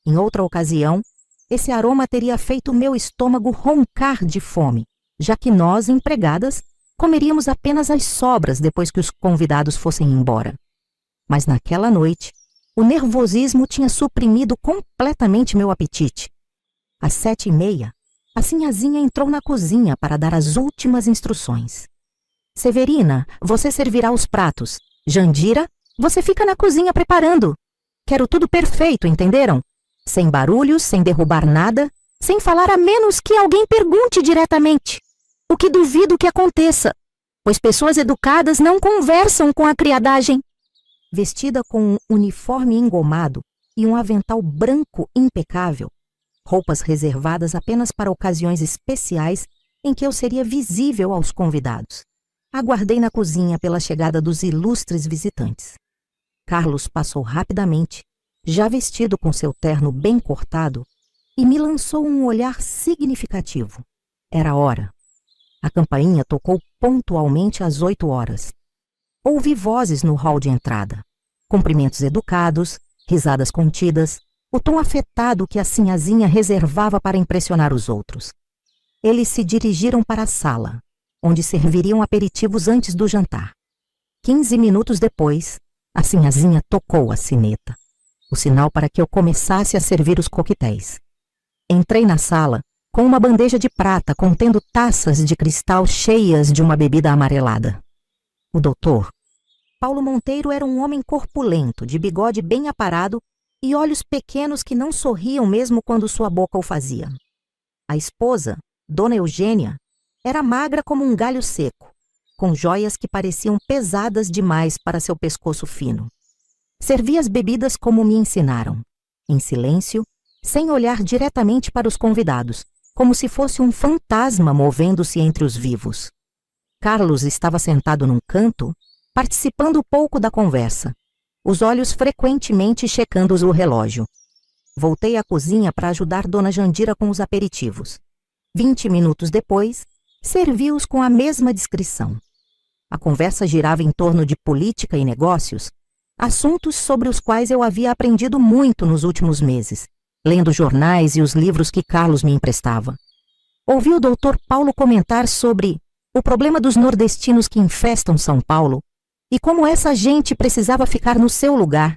Em outra ocasião, esse aroma teria feito meu estômago roncar de fome, já que nós, empregadas, comeríamos apenas as sobras depois que os convidados fossem embora. Mas naquela noite, o nervosismo tinha suprimido completamente meu apetite. Às 7h30, a sinhazinha entrou na cozinha para dar as últimas instruções. "Severina, você servirá os pratos. Jandira, você fica na cozinha preparando. Quero tudo perfeito, entenderam? Sem barulhos, sem derrubar nada, sem falar a menos que alguém pergunte diretamente. O o que duvido que aconteça, pois pessoas educadas não conversam com a criadagem. Vestida com um uniforme engomado e um avental branco impecável, roupas reservadas apenas para ocasiões especiais em que eu seria visível aos convidados, aguardei na cozinha pela chegada dos ilustres visitantes. Carlos passou rapidamente, já vestido com seu terno bem cortado, e me lançou um olhar significativo. Era hora. A campainha tocou pontualmente às 8 horas. Ouvi vozes no hall de entrada, cumprimentos educados, risadas contidas, o tom afetado que a sinhazinha reservava para impressionar os outros. Eles se dirigiram para a sala, onde serviriam aperitivos antes do jantar. 15 minutos depois, a sinhazinha tocou a sineta, o sinal para que eu começasse a servir os coquetéis. Entrei na sala com uma bandeja de prata contendo taças de cristal cheias de uma bebida amarelada. O doutor Paulo Monteiro era um homem corpulento, de bigode bem aparado e olhos pequenos que não sorriam mesmo quando sua boca o fazia. A esposa, Dona Eugênia, era magra como um galho seco, com joias que pareciam pesadas demais para seu pescoço fino. Servia as bebidas como me ensinaram, em silêncio, sem olhar diretamente para os convidados, como se fosse um fantasma movendo-se entre os vivos. Carlos estava sentado num canto, participando pouco da conversa, os olhos frequentemente checando o relógio. Voltei à cozinha para ajudar Dona Jandira com os aperitivos. 20 minutos depois, servi-os com a mesma discrição. A conversa girava em torno de política e negócios, assuntos sobre os quais eu havia aprendido muito nos últimos meses, lendo jornais e os livros que Carlos me emprestava. Ouvi o doutor Paulo comentar sobre o problema dos nordestinos que infestam São Paulo e como essa gente precisava ficar no seu lugar.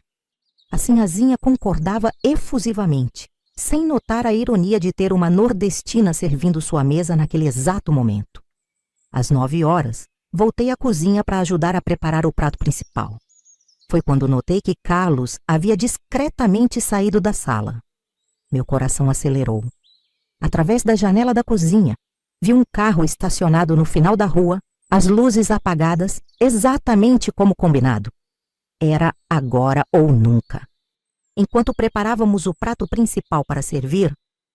A sinhazinha concordava efusivamente, sem notar a ironia de ter uma nordestina servindo sua mesa naquele exato momento. Às 9 horas, voltei à cozinha para ajudar a preparar o prato principal. Foi quando notei que Carlos havia discretamente saído da sala. Meu coração acelerou. Através da janela da cozinha, vi um carro estacionado no final da rua, as luzes apagadas, exatamente como combinado. Era agora ou nunca. Enquanto preparávamos o prato principal para servir,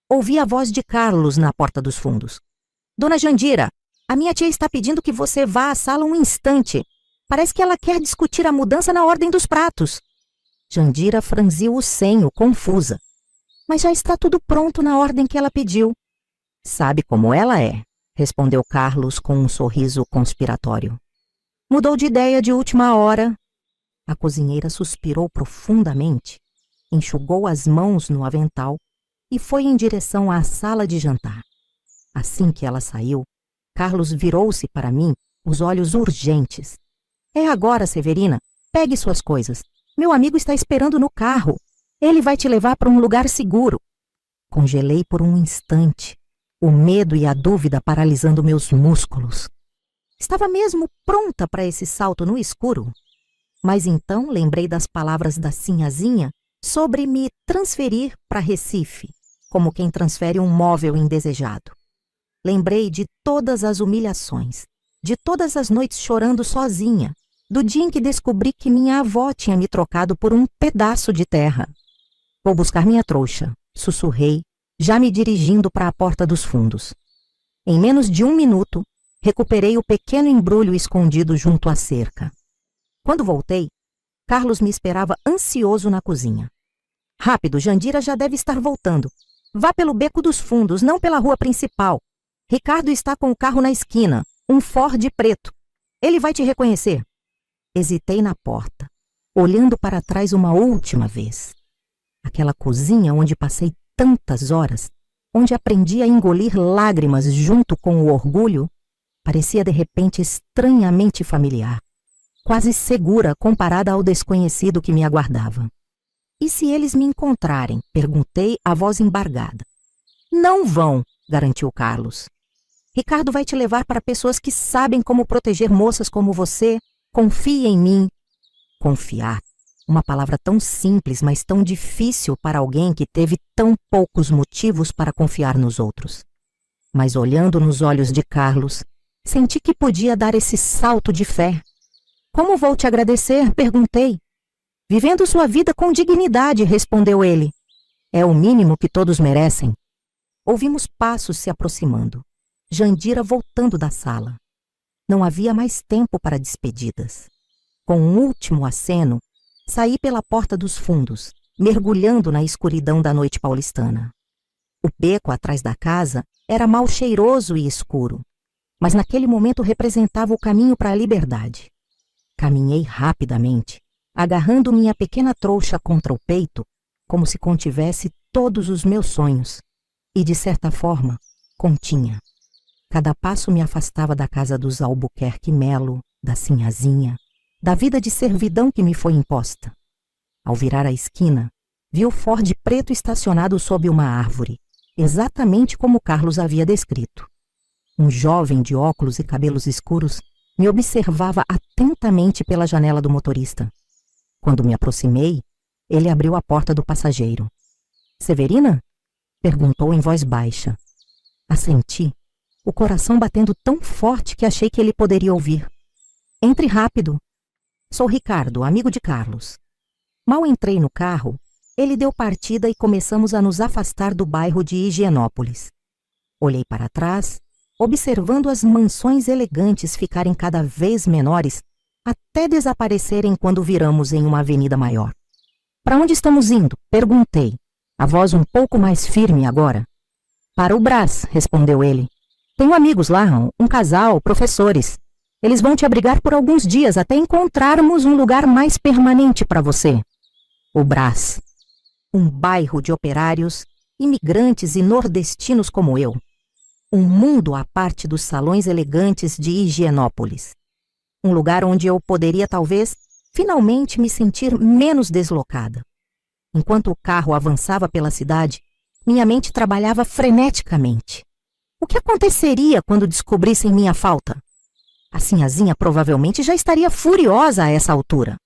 ouvi a voz de Carlos na porta dos fundos. Dona Jandira, a minha tia está pedindo que você vá à sala um instante. Parece que ela quer discutir a mudança na ordem dos pratos. Jandira franziu o senho, confusa. Mas já está tudo pronto na ordem que ela pediu. Sabe como ela é, respondeu Carlos com um sorriso conspiratório. Mudou de ideia de última hora. A cozinheira suspirou profundamente, enxugou as mãos no avental e foi em direção à sala de jantar. Assim que ela saiu, Carlos virou-se para mim, os olhos urgentes. É agora, Severina. Pegue suas coisas. Meu amigo está esperando no carro. Ele vai te levar para um lugar seguro. Congelei por um instante, o medo e a dúvida paralisando meus músculos. Estava mesmo pronta para esse salto no escuro. Mas então lembrei das palavras da sinhazinha sobre me transferir para Recife, como quem transfere um móvel indesejado. Lembrei de todas as humilhações, de todas as noites chorando sozinha, do dia em que descobri que minha avó tinha me trocado por um pedaço de terra. Vou buscar minha trouxa, sussurrei, já me dirigindo para a porta dos fundos. Em menos de 1 minuto, recuperei o pequeno embrulho escondido junto à cerca. Quando voltei, Carlos me esperava ansioso na cozinha. Rápido, Jandira já deve estar voltando. Vá pelo beco dos fundos, não pela rua principal. Ricardo está com o carro na esquina, um Ford preto. Ele vai te reconhecer. Hesitei na porta, olhando para trás uma última vez. Aquela cozinha onde passei tantas horas, onde aprendi a engolir lágrimas junto com o orgulho, parecia de repente estranhamente familiar, quase segura comparada ao desconhecido que me aguardava. E se eles me encontrarem? Perguntei, a voz embargada. Não vão, garantiu Carlos. Ricardo vai te levar para pessoas que sabem como proteger moças como você. Confie em mim. Confiar. Uma palavra tão simples, mas tão difícil para alguém que teve tão poucos motivos para confiar nos outros. Mas olhando nos olhos de Carlos, Senti que podia dar esse salto de fé. Como vou te agradecer? Perguntei. Vivendo sua vida com dignidade, respondeu ele. É o mínimo que todos merecem. Ouvimos passos se aproximando. Jandira voltando da sala. Não havia mais tempo para despedidas. Com um último aceno, saí pela porta dos fundos, mergulhando na escuridão da noite paulistana. O beco atrás da casa era mal cheiroso e escuro, mas naquele momento representava o caminho para a liberdade. Caminhei rapidamente, agarrando minha pequena trouxa contra o peito, como se contivesse todos os meus sonhos, e, de certa forma, continha. Cada passo me afastava da casa dos Albuquerque Melo, da Sinhazinha, da vida de servidão que me foi imposta. Ao virar a esquina, vi o Ford preto estacionado sob uma árvore, exatamente como Carlos havia descrito. Um jovem de óculos e cabelos escuros me observava atentamente pela janela do motorista. Quando me aproximei, ele abriu a porta do passageiro. "Severina?" perguntou em voz baixa. Assenti, o coração batendo tão forte que achei que ele poderia ouvir. "Entre rápido. Sou Ricardo, amigo de Carlos." Mal entrei no carro, ele deu partida e começamos a nos afastar do bairro de Higienópolis. Olhei para trás, observando as mansões elegantes ficarem cada vez menores, até desaparecerem quando viramos em uma avenida maior. "Para onde estamos indo?" perguntei, a voz um pouco mais firme agora. "Para o Brás", respondeu ele. "Tenho amigos lá, um casal, professores. Eles vão te abrigar por alguns dias até encontrarmos um lugar mais permanente para você." O Brás. Um bairro de operários, imigrantes e nordestinos como eu. Um mundo à parte dos salões elegantes de Higienópolis. Um lugar onde eu poderia, talvez, finalmente me sentir menos deslocada. Enquanto o carro avançava pela cidade, minha mente trabalhava freneticamente. O que aconteceria quando descobrissem minha falta? A Sinhazinha provavelmente já estaria furiosa a essa altura.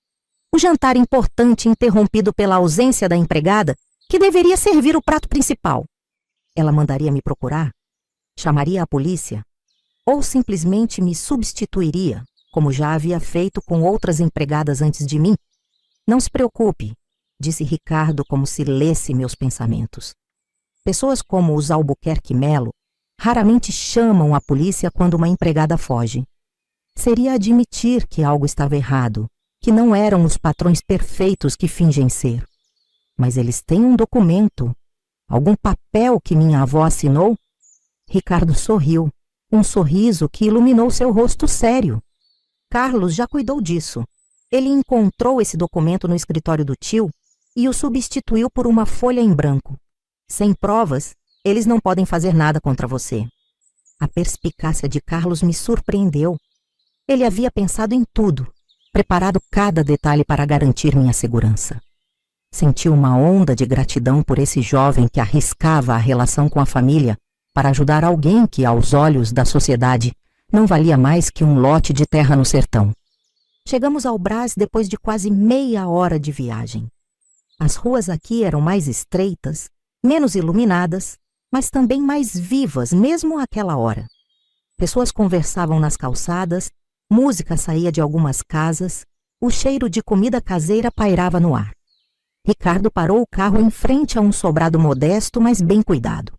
O jantar importante interrompido pela ausência da empregada, que deveria servir o prato principal. Ela mandaria me procurar? Chamaria a polícia? Ou simplesmente me substituiria, como já havia feito com outras empregadas antes de mim? "Não se preocupe", disse Ricardo como se lesse meus pensamentos. Pessoas como os Albuquerque Melo raramente chamam a polícia quando uma empregada foge. Seria admitir que algo estava errado, que não eram os patrões perfeitos que fingem ser. Mas eles têm um documento, algum papel que minha avó assinou? Ricardo sorriu, um sorriso que iluminou seu rosto sério. Carlos já cuidou disso. Ele encontrou esse documento no escritório do tio e o substituiu por uma folha em branco. Sem provas, eles não podem fazer nada contra você. A perspicácia de Carlos me surpreendeu. Ele havia pensado em tudo, preparado cada detalhe para garantir minha segurança. Senti uma onda de gratidão por esse jovem que arriscava a relação com a família para ajudar alguém que, aos olhos da sociedade, não valia mais que um lote de terra no sertão. Chegamos ao Brás depois de quase meia hora de viagem. As ruas aqui eram mais estreitas, menos iluminadas, mas também mais vivas, mesmo àquela hora. Pessoas conversavam nas calçadas, música saía de algumas casas, o cheiro de comida caseira pairava no ar. Ricardo parou o carro em frente a um sobrado modesto, mas bem cuidado.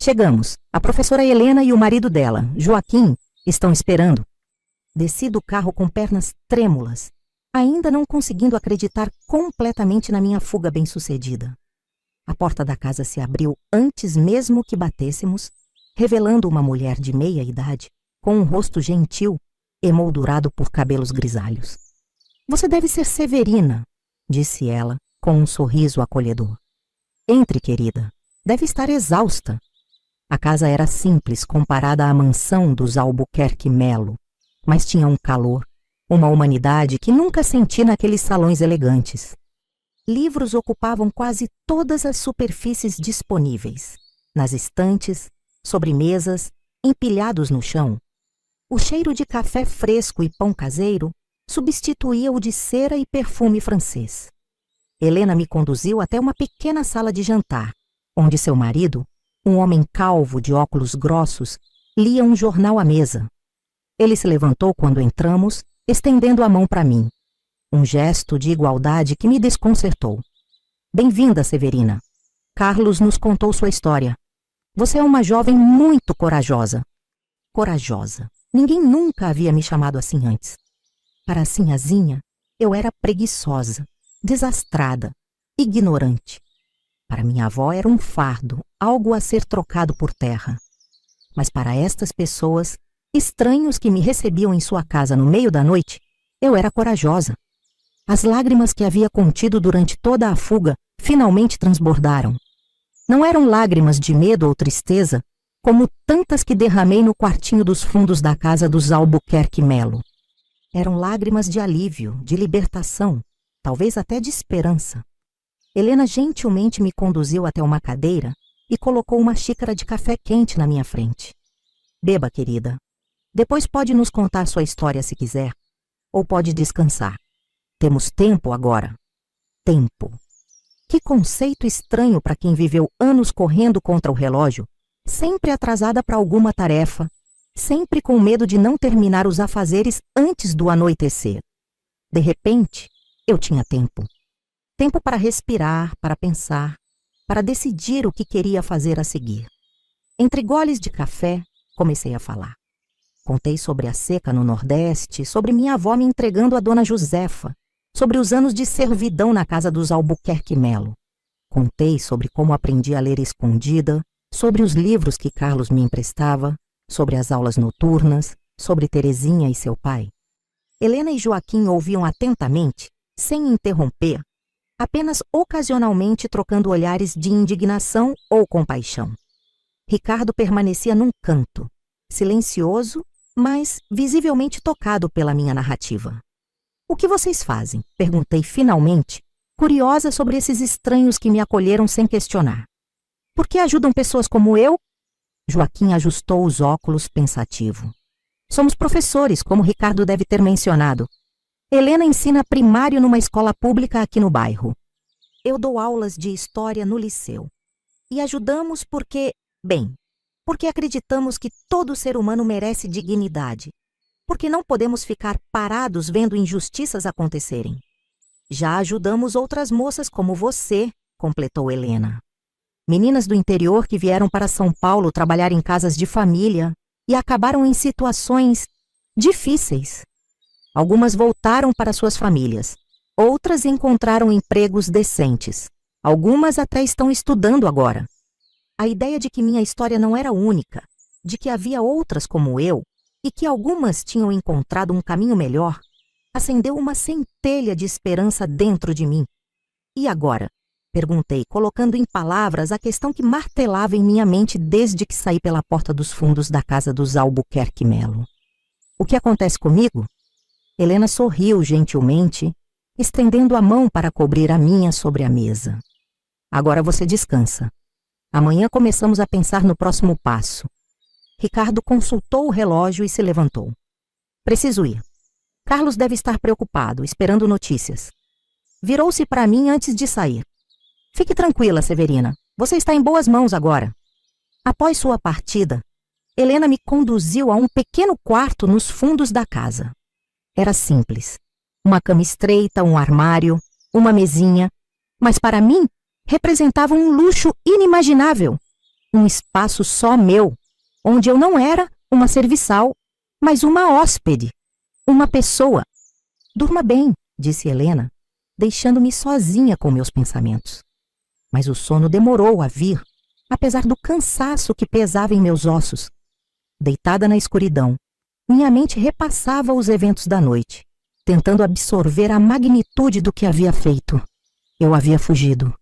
Chegamos. A professora Helena e o marido dela, Joaquim, estão esperando. Desci do carro com pernas trêmulas, ainda não conseguindo acreditar completamente na minha fuga bem-sucedida. A porta da casa se abriu antes mesmo que batêssemos, revelando uma mulher de meia idade, com um rosto gentil, emoldurado por cabelos grisalhos. "Você deve ser Severina", disse ela, com um sorriso acolhedor. "Entre, querida. Deve estar exausta." A casa era simples comparada à mansão dos Albuquerque Melo, mas tinha um calor, uma humanidade que nunca senti naqueles salões elegantes. Livros ocupavam quase todas as superfícies disponíveis, nas estantes, sobre mesas, empilhados no chão. O cheiro de café fresco e pão caseiro substituía o de cera e perfume francês. Helena me conduziu até uma pequena sala de jantar, onde seu marido, um homem calvo de óculos grossos, lia um jornal à mesa. Ele se levantou quando entramos, estendendo a mão para mim. Um gesto de igualdade que me desconcertou. Bem-vinda, Severina. Carlos nos contou sua história. Você é uma jovem muito corajosa. Corajosa. Ninguém nunca havia me chamado assim antes. Para a sinhazinha, eu era preguiçosa, desastrada, ignorante. Para minha avó era um fardo, algo a ser trocado por terra. Mas para estas pessoas, estranhos que me recebiam em sua casa no meio da noite, eu era corajosa. As lágrimas que havia contido durante toda a fuga finalmente transbordaram. Não eram lágrimas de medo ou tristeza, como tantas que derramei no quartinho dos fundos da casa dos Albuquerque Melo. Eram lágrimas de alívio, de libertação, talvez até de esperança. Helena gentilmente me conduziu até uma cadeira e colocou uma xícara de café quente na minha frente. Beba, querida. Depois pode nos contar sua história se quiser, ou pode descansar. Temos tempo agora. Tempo. Que conceito estranho para quem viveu anos correndo contra o relógio, sempre atrasada para alguma tarefa, sempre com medo de não terminar os afazeres antes do anoitecer. De repente, eu tinha tempo. Tempo para respirar, para pensar, para decidir o que queria fazer a seguir. Entre goles de café, comecei a falar. Contei sobre a seca no Nordeste, sobre minha avó me entregando a Dona Josefa, sobre os anos de servidão na casa dos Albuquerque Melo. Contei sobre como aprendi a ler escondida, sobre os livros que Carlos me emprestava, sobre as aulas noturnas, sobre Terezinha e seu pai. Helena e Joaquim ouviam atentamente, sem interromper, apenas ocasionalmente trocando olhares de indignação ou compaixão. Ricardo permanecia num canto, silencioso, mas visivelmente tocado pela minha narrativa. O que vocês fazem? Perguntei finalmente, curiosa sobre esses estranhos que me acolheram sem questionar. Por que ajudam pessoas como eu? Joaquim ajustou os óculos pensativo. Somos professores, como Ricardo deve ter mencionado. Helena ensina primário numa escola pública aqui no bairro. Eu dou aulas de história no liceu. E ajudamos porque acreditamos que todo ser humano merece dignidade. Porque não podemos ficar parados vendo injustiças acontecerem. Já ajudamos outras moças como você, completou Helena. Meninas do interior que vieram para São Paulo trabalhar em casas de família e acabaram em situações difíceis. Algumas voltaram para suas famílias, outras encontraram empregos decentes. Algumas até estão estudando agora. A ideia de que minha história não era única, de que havia outras como eu e que algumas tinham encontrado um caminho melhor, acendeu uma centelha de esperança dentro de mim. E agora? Perguntei, colocando em palavras a questão que martelava em minha mente desde que saí pela porta dos fundos da casa dos Albuquerque Melo. O que acontece comigo? Helena sorriu gentilmente, estendendo a mão para cobrir a minha sobre a mesa. Agora você descansa. Amanhã começamos a pensar no próximo passo. Ricardo consultou o relógio e se levantou. Preciso ir. Carlos deve estar preocupado, esperando notícias. Virou-se para mim antes de sair. Fique tranquila, Severina. Você está em boas mãos agora. Após sua partida, Helena me conduziu a um pequeno quarto nos fundos da casa. Era simples. Uma cama estreita, um armário, uma mesinha. Mas para mim, representava um luxo inimaginável. Um espaço só meu, onde eu não era uma serviçal, mas uma hóspede. Uma pessoa. Durma bem, disse Helena, deixando-me sozinha com meus pensamentos. Mas o sono demorou a vir, apesar do cansaço que pesava em meus ossos. Deitada na escuridão, minha mente repassava os eventos da noite, tentando absorver a magnitude do que havia feito. Eu havia fugido,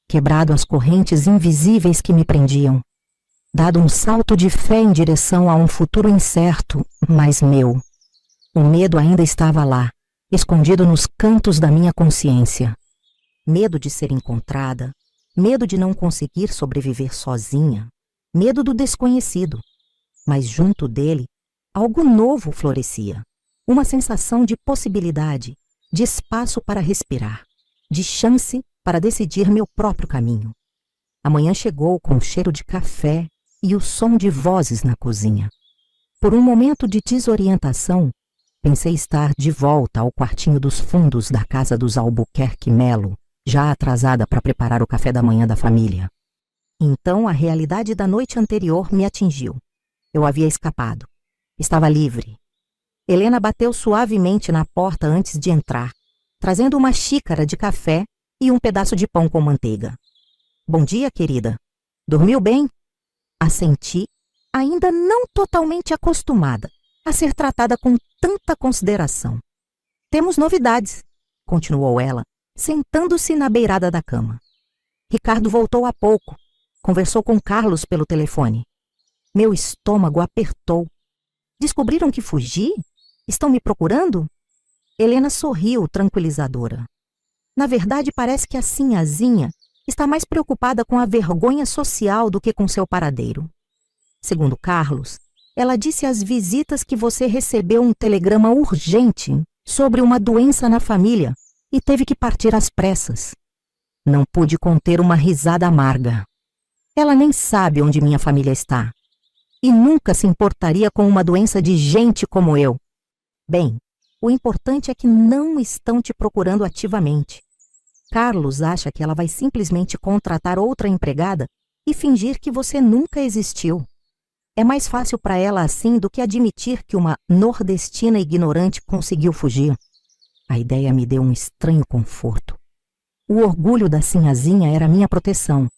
quebrado as correntes invisíveis que me prendiam, dado um salto de fé em direção a um futuro incerto, mas meu. O medo ainda estava lá, escondido nos cantos da minha consciência. Medo de ser encontrada, medo de não conseguir sobreviver sozinha, medo do desconhecido. Mas junto dele, algo novo florescia. Uma sensação de possibilidade, de espaço para respirar, de chance para decidir meu próprio caminho. A manhã chegou com o cheiro de café e o som de vozes na cozinha. Por um momento de desorientação, pensei estar de volta ao quartinho dos fundos da casa dos Albuquerque Melo, já atrasada para preparar o café da manhã da família. Então a realidade da noite anterior me atingiu. Eu havia escapado. Estava livre. Helena bateu suavemente na porta antes de entrar, trazendo uma xícara de café e um pedaço de pão com manteiga. Bom dia, querida. Dormiu bem? Assenti, ainda não totalmente acostumada a ser tratada com tanta consideração. Temos novidades, continuou ela, sentando-se na beirada da cama. Ricardo voltou há pouco. Conversou com Carlos pelo telefone. Meu estômago apertou. Descobriram que fugi? Estão me procurando? Helena sorriu, tranquilizadora. Na verdade, parece que a Sinhazinha está mais preocupada com a vergonha social do que com seu paradeiro. Segundo Carlos, ela disse às visitas que você recebeu um telegrama urgente sobre uma doença na família e teve que partir às pressas. Não pude conter uma risada amarga. Ela nem sabe onde minha família está. E nunca se importaria com uma doença de gente como eu. Bem, o importante é que não estão te procurando ativamente. Carlos acha que ela vai simplesmente contratar outra empregada e fingir que você nunca existiu. É mais fácil para ela assim do que admitir que uma nordestina ignorante conseguiu fugir. A ideia me deu um estranho conforto. O orgulho da Sinhazinha era minha proteção.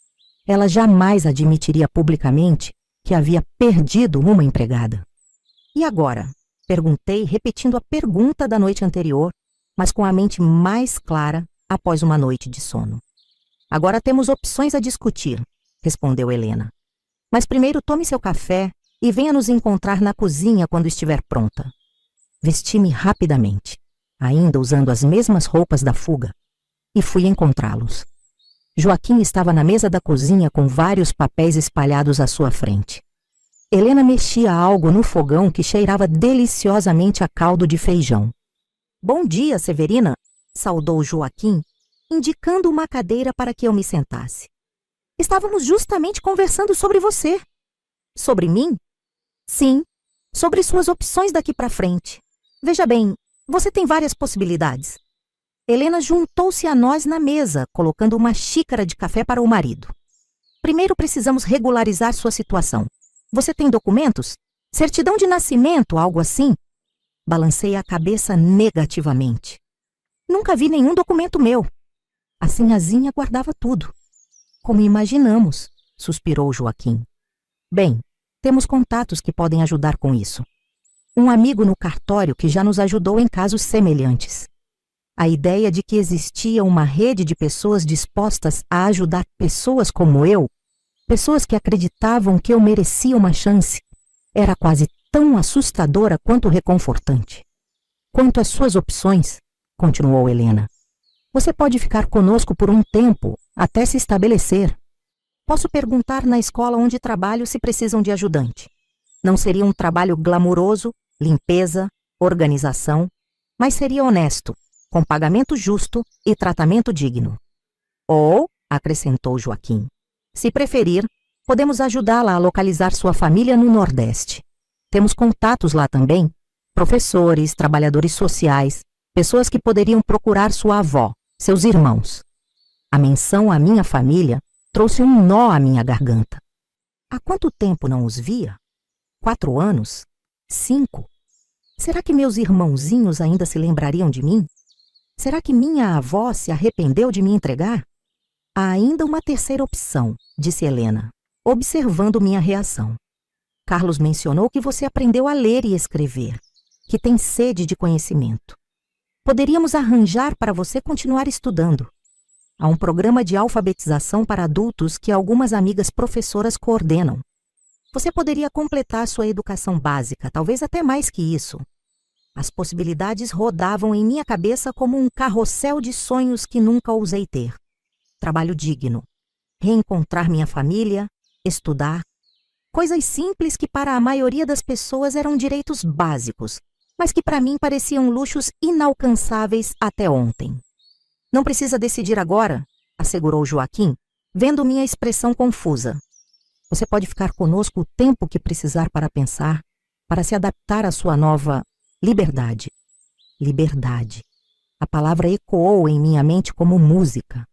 Ela jamais admitiria publicamente que havia perdido uma empregada. E agora? Perguntei, repetindo a pergunta da noite anterior, mas com a mente mais clara após uma noite de sono. Agora temos opções a discutir, respondeu Helena. Mas primeiro tome seu café e venha nos encontrar na cozinha quando estiver pronta. Vesti-me rapidamente, ainda usando as mesmas roupas da fuga, e fui encontrá-los. Joaquim estava na mesa da cozinha com vários papéis espalhados à sua frente. Helena mexia algo no fogão que cheirava deliciosamente a caldo de feijão. Bom dia, Severina, saudou Joaquim, indicando uma cadeira para que eu me sentasse. Estávamos justamente conversando sobre você. Sobre mim? Sim, sobre suas opções daqui para frente. Veja bem, você tem várias possibilidades. Helena juntou-se a nós na mesa, colocando uma xícara de café para o marido. Primeiro precisamos regularizar sua situação. Você tem documentos? Certidão de nascimento, algo assim? Balancei a cabeça negativamente. Nunca vi nenhum documento meu. A Sinhazinha guardava tudo. Como imaginamos, suspirou Joaquim. Bem, temos contatos que podem ajudar com isso. Um amigo no cartório que já nos ajudou em casos semelhantes. A ideia de que existia uma rede de pessoas dispostas a ajudar pessoas como eu, pessoas que acreditavam que eu merecia uma chance, era quase tão assustadora quanto reconfortante. Quanto às suas opções, continuou Helena, você pode ficar conosco por um tempo, até se estabelecer. Posso perguntar na escola onde trabalho se precisam de ajudante. Não seria um trabalho glamuroso, limpeza, organização, mas seria honesto, com pagamento justo e tratamento digno. Ou, acrescentou Joaquim, se preferir, podemos ajudá-la a localizar sua família no Nordeste. Temos contatos lá também, professores, trabalhadores sociais, pessoas que poderiam procurar sua avó, seus irmãos. A menção à minha família trouxe um nó à minha garganta. Há quanto tempo não os via? 4 anos? 5? Será que meus irmãozinhos ainda se lembrariam de mim? Será que minha avó se arrependeu de me entregar? Há ainda uma terceira opção, disse Helena, observando minha reação. Carlos mencionou que você aprendeu a ler e escrever, que tem sede de conhecimento. Poderíamos arranjar para você continuar estudando. Há um programa de alfabetização para adultos que algumas amigas professoras coordenam. Você poderia completar sua educação básica, talvez até mais que isso. As possibilidades rodavam em minha cabeça como um carrossel de sonhos que nunca ousei ter. Trabalho digno, reencontrar minha família, estudar. Coisas simples que para a maioria das pessoas eram direitos básicos, mas que para mim pareciam luxos inalcançáveis até ontem. Não precisa decidir agora, assegurou Joaquim, vendo minha expressão confusa. Você pode ficar conosco o tempo que precisar para pensar. para se adaptar à sua nova liberdade. Liberdade. A palavra ecoou em minha mente como música.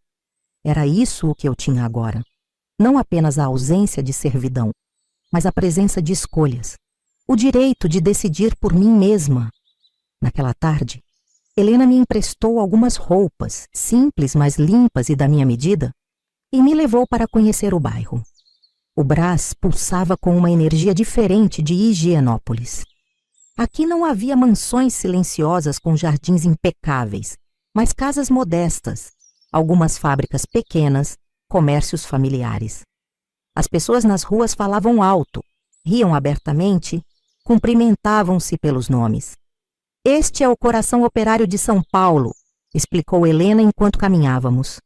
Era isso o que eu tinha agora. Não apenas a ausência de servidão, mas a presença de escolhas. O direito de decidir por mim mesma. Naquela tarde, Helena me emprestou algumas roupas, simples, mas limpas e da minha medida, e me levou para conhecer o bairro. O Brás pulsava com uma energia diferente de Higienópolis. Aqui não havia mansões silenciosas com jardins impecáveis, mas casas modestas, algumas fábricas pequenas, comércios familiares. As pessoas nas ruas falavam alto, riam abertamente, cumprimentavam-se pelos nomes. Este é o coração operário de São Paulo, explicou Helena enquanto caminhávamos.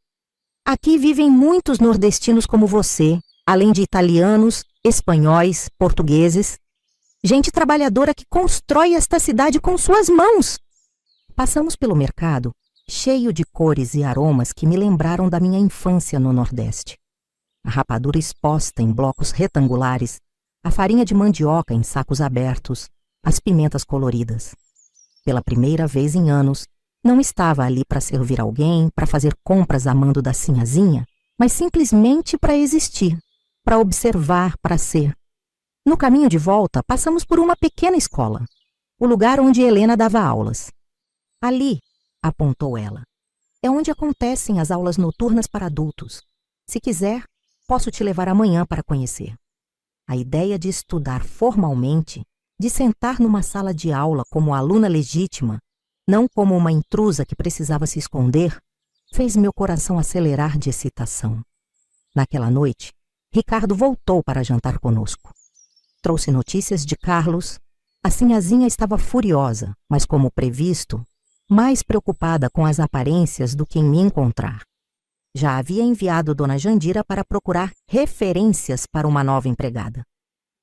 Aqui vivem muitos nordestinos como você, além de italianos, espanhóis, portugueses. Gente trabalhadora que constrói esta cidade com suas mãos. Passamos pelo mercado, cheio de cores e aromas que me lembraram da minha infância no Nordeste. A rapadura exposta em blocos retangulares, a farinha de mandioca em sacos abertos, as pimentas coloridas. Pela primeira vez em anos, não estava ali para servir alguém, para fazer compras a mando da sinhazinha, mas simplesmente para existir, para observar, para ser. No caminho de volta, passamos por uma pequena escola, o lugar onde Helena dava aulas. Ali, apontou ela, é onde acontecem as aulas noturnas para adultos. Se quiser, posso te levar amanhã para conhecer. A ideia de estudar formalmente, de sentar numa sala de aula como aluna legítima, não como uma intrusa que precisava se esconder, fez meu coração acelerar de excitação. Naquela noite, Ricardo voltou para jantar conosco. Trouxe notícias de Carlos. A sinhazinha estava furiosa, mas como previsto, mais preocupada com as aparências do que em me encontrar. Já havia enviado Dona Jandira para procurar referências para uma nova empregada.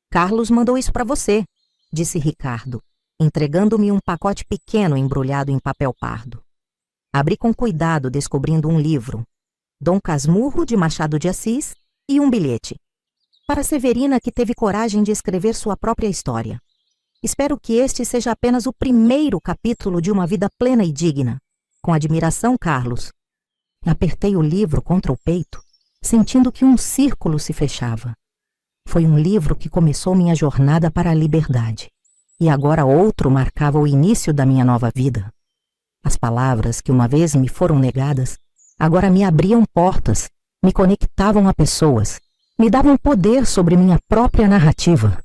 Carlos mandou isso para você, disse Ricardo, entregando-me um pacote pequeno embrulhado em papel pardo. Abri com cuidado, descobrindo um livro, Dom Casmurro, de Machado de Assis, e um bilhete. Para Severina, que teve coragem de escrever sua própria história. Espero que este seja apenas o primeiro capítulo de uma vida plena e digna. Com admiração, Carlos. Apertei o livro contra o peito, sentindo que um círculo se fechava. Foi um livro que começou minha jornada para a liberdade. E agora outro marcava o início da minha nova vida. As palavras que uma vez me foram negadas, agora me abriam portas, me conectavam a pessoas, me davam poder sobre minha própria narrativa.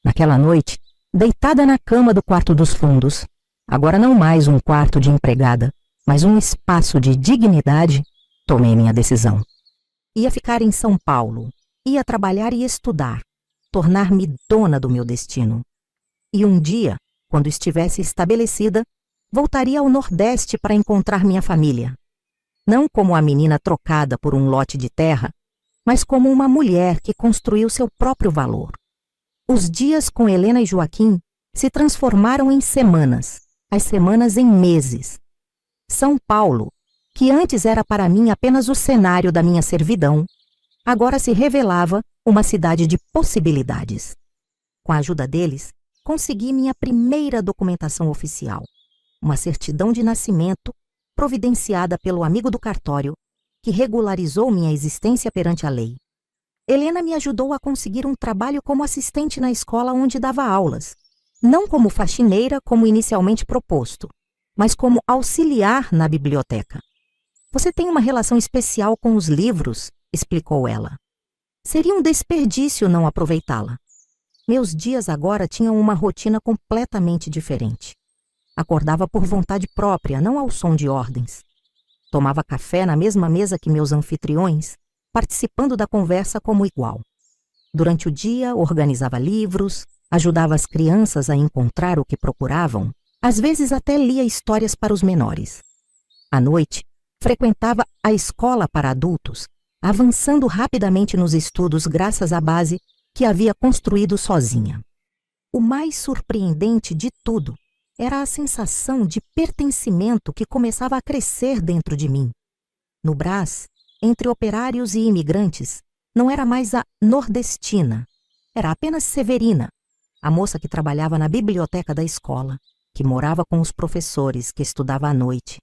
Naquela noite, deitada na cama do quarto dos fundos, agora não mais um quarto de empregada, mas um espaço de dignidade, tomei minha decisão. Ia ficar em São Paulo, ia trabalhar e estudar, tornar-me dona do meu destino. E um dia, quando estivesse estabelecida, voltaria ao Nordeste para encontrar minha família. Não como a menina trocada por um lote de terra, mas como uma mulher que construiu seu próprio valor. Os dias com Helena e Joaquim se transformaram em semanas, as semanas em meses. São Paulo, que antes era para mim apenas o cenário da minha servidão, agora se revelava uma cidade de possibilidades. Com a ajuda deles, consegui minha primeira documentação oficial, uma certidão de nascimento providenciada pelo amigo do cartório, que regularizou minha existência perante a lei. Helena me ajudou a conseguir um trabalho como assistente na escola onde dava aulas, não como faxineira como inicialmente proposto, mas como auxiliar na biblioteca. Você tem uma relação especial com os livros, explicou ela. Seria um desperdício não aproveitá-la. Meus dias agora tinham uma rotina completamente diferente. Acordava por vontade própria, não ao som de ordens. Tomava café na mesma mesa que meus anfitriões, participando da conversa como igual. Durante o dia, organizava livros, ajudava as crianças a encontrar o que procuravam, às vezes até lia histórias para os menores. À noite, frequentava a escola para adultos, avançando rapidamente nos estudos graças à base que havia construído sozinha. O mais surpreendente de tudo era a sensação de pertencimento que começava a crescer dentro de mim. No Brás, entre operários e imigrantes, não era mais a nordestina, era apenas Severina, a moça que trabalhava na biblioteca da escola, que morava com os professores, que estudava à noite.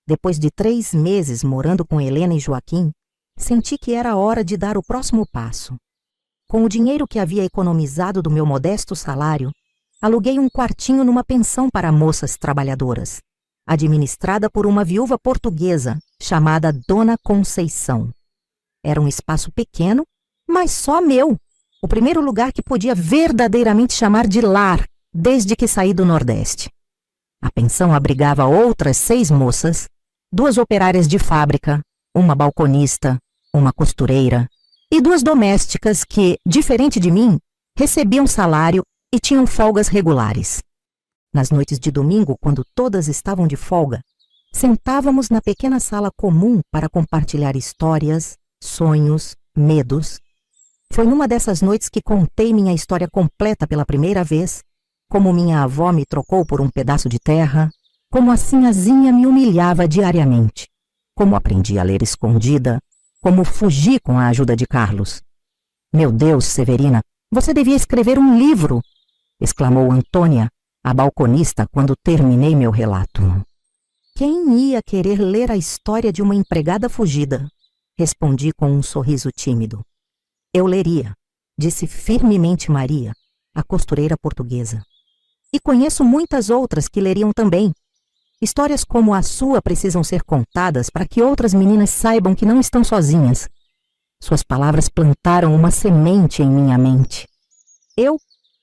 Depois de 3 meses morando com Helena e Joaquim, senti que era hora de dar o próximo passo. Com o dinheiro que havia economizado do meu modesto salário, aluguei um quartinho numa pensão para moças trabalhadoras, administrada por uma viúva portuguesa chamada Dona Conceição. Era um espaço pequeno, mas só meu, o primeiro lugar que podia verdadeiramente chamar de lar desde que saí do Nordeste. A pensão abrigava outras 6 moças, 2 operárias de fábrica, uma balconista, uma costureira e 2 domésticas que, diferente de mim, recebiam salário e tinham folgas regulares. Nas noites de domingo, quando todas estavam de folga, sentávamos na pequena sala comum para compartilhar histórias, sonhos, medos. Foi numa dessas noites que contei minha história completa pela primeira vez, como minha avó me trocou por um pedaço de terra, como a sinhazinha me humilhava diariamente, como aprendi a ler escondida, como fugi com a ajuda de Carlos. Meu Deus, Severina, você devia escrever um livro, exclamou Antônia, a balconista, quando terminei meu relato. Quem ia querer ler a história de uma empregada fugida? Respondi com um sorriso tímido. Eu leria, disse firmemente Maria, a costureira portuguesa. E conheço muitas outras que leriam também. Histórias como a sua precisam ser contadas para que outras meninas saibam que não estão sozinhas. Suas palavras plantaram uma semente em minha mente. Eu,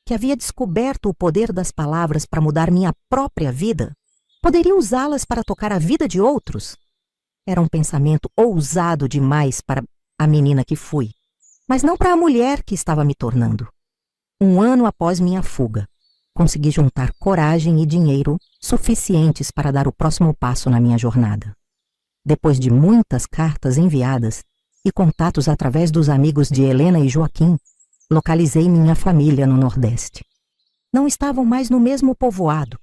que havia descoberto o poder das palavras para mudar minha própria vida, poderia usá-las para tocar a vida de outros? Era um pensamento ousado demais para a menina que fui, mas não para a mulher que estava me tornando. 1 ano após minha fuga, consegui juntar coragem e dinheiro suficientes para dar o próximo passo na minha jornada. Depois de muitas cartas enviadas e contatos através dos amigos de Helena e Joaquim, localizei minha família no Nordeste. Não estavam mais no mesmo povoado.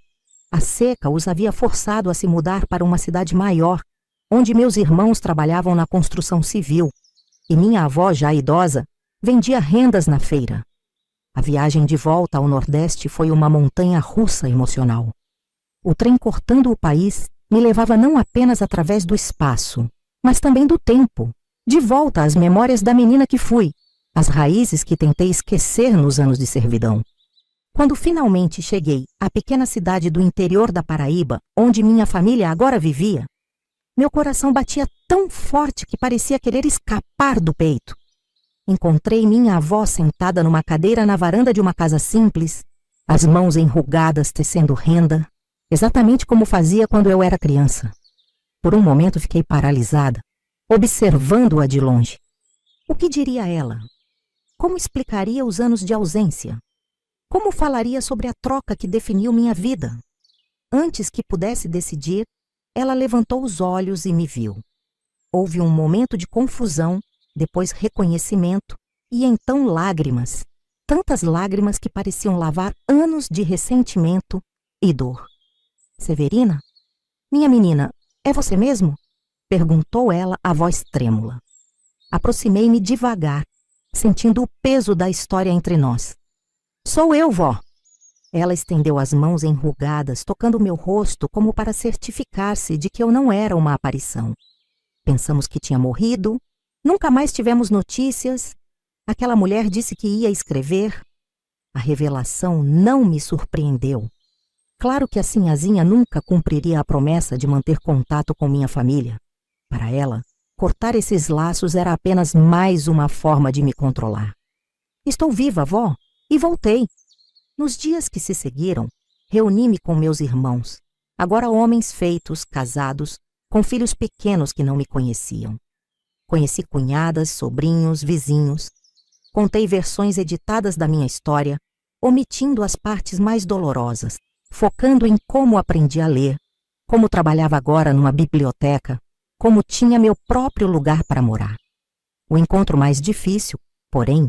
A seca os havia forçado a se mudar para uma cidade maior, onde meus irmãos trabalhavam na construção civil, e minha avó, já idosa, vendia rendas na feira. A viagem de volta ao Nordeste foi uma montanha-russa emocional. O trem cortando o país me levava não apenas através do espaço, mas também do tempo, de volta às memórias da menina que fui, as raízes que tentei esquecer nos anos de servidão. Quando finalmente cheguei à pequena cidade do interior da Paraíba, onde minha família agora vivia, meu coração batia tão forte que parecia querer escapar do peito. Encontrei minha avó sentada numa cadeira na varanda de uma casa simples, as mãos enrugadas tecendo renda, exatamente como fazia quando eu era criança. Por um momento fiquei paralisada, observando-a de longe. O que diria ela? Como explicaria os anos de ausência? Como falaria sobre a troca que definiu minha vida? Antes que pudesse decidir, ela levantou os olhos e me viu. Houve um momento de confusão, depois reconhecimento e então lágrimas. Tantas lágrimas que pareciam lavar anos de ressentimento e dor. Severina? Minha menina, é você mesmo? Perguntou ela, a voz trêmula. Aproximei-me devagar, sentindo o peso da história entre nós. Sou eu, vó. Ela estendeu as mãos enrugadas, tocando meu rosto como para certificar-se de que eu não era uma aparição. Pensamos que tinha morrido, nunca mais tivemos notícias. Aquela mulher disse que ia escrever. A revelação não me surpreendeu. Claro que a sinhazinha nunca cumpriria a promessa de manter contato com minha família. Para ela, cortar esses laços era apenas mais uma forma de me controlar. Estou viva, vó, e voltei. Nos dias que se seguiram, reuni-me com meus irmãos, agora homens feitos, casados, com filhos pequenos que não me conheciam. Conheci cunhadas, sobrinhos, vizinhos. Contei versões editadas da minha história, omitindo as partes mais dolorosas, focando em como aprendi a ler, como trabalhava agora numa biblioteca, como tinha meu próprio lugar para morar. O encontro mais difícil, porém,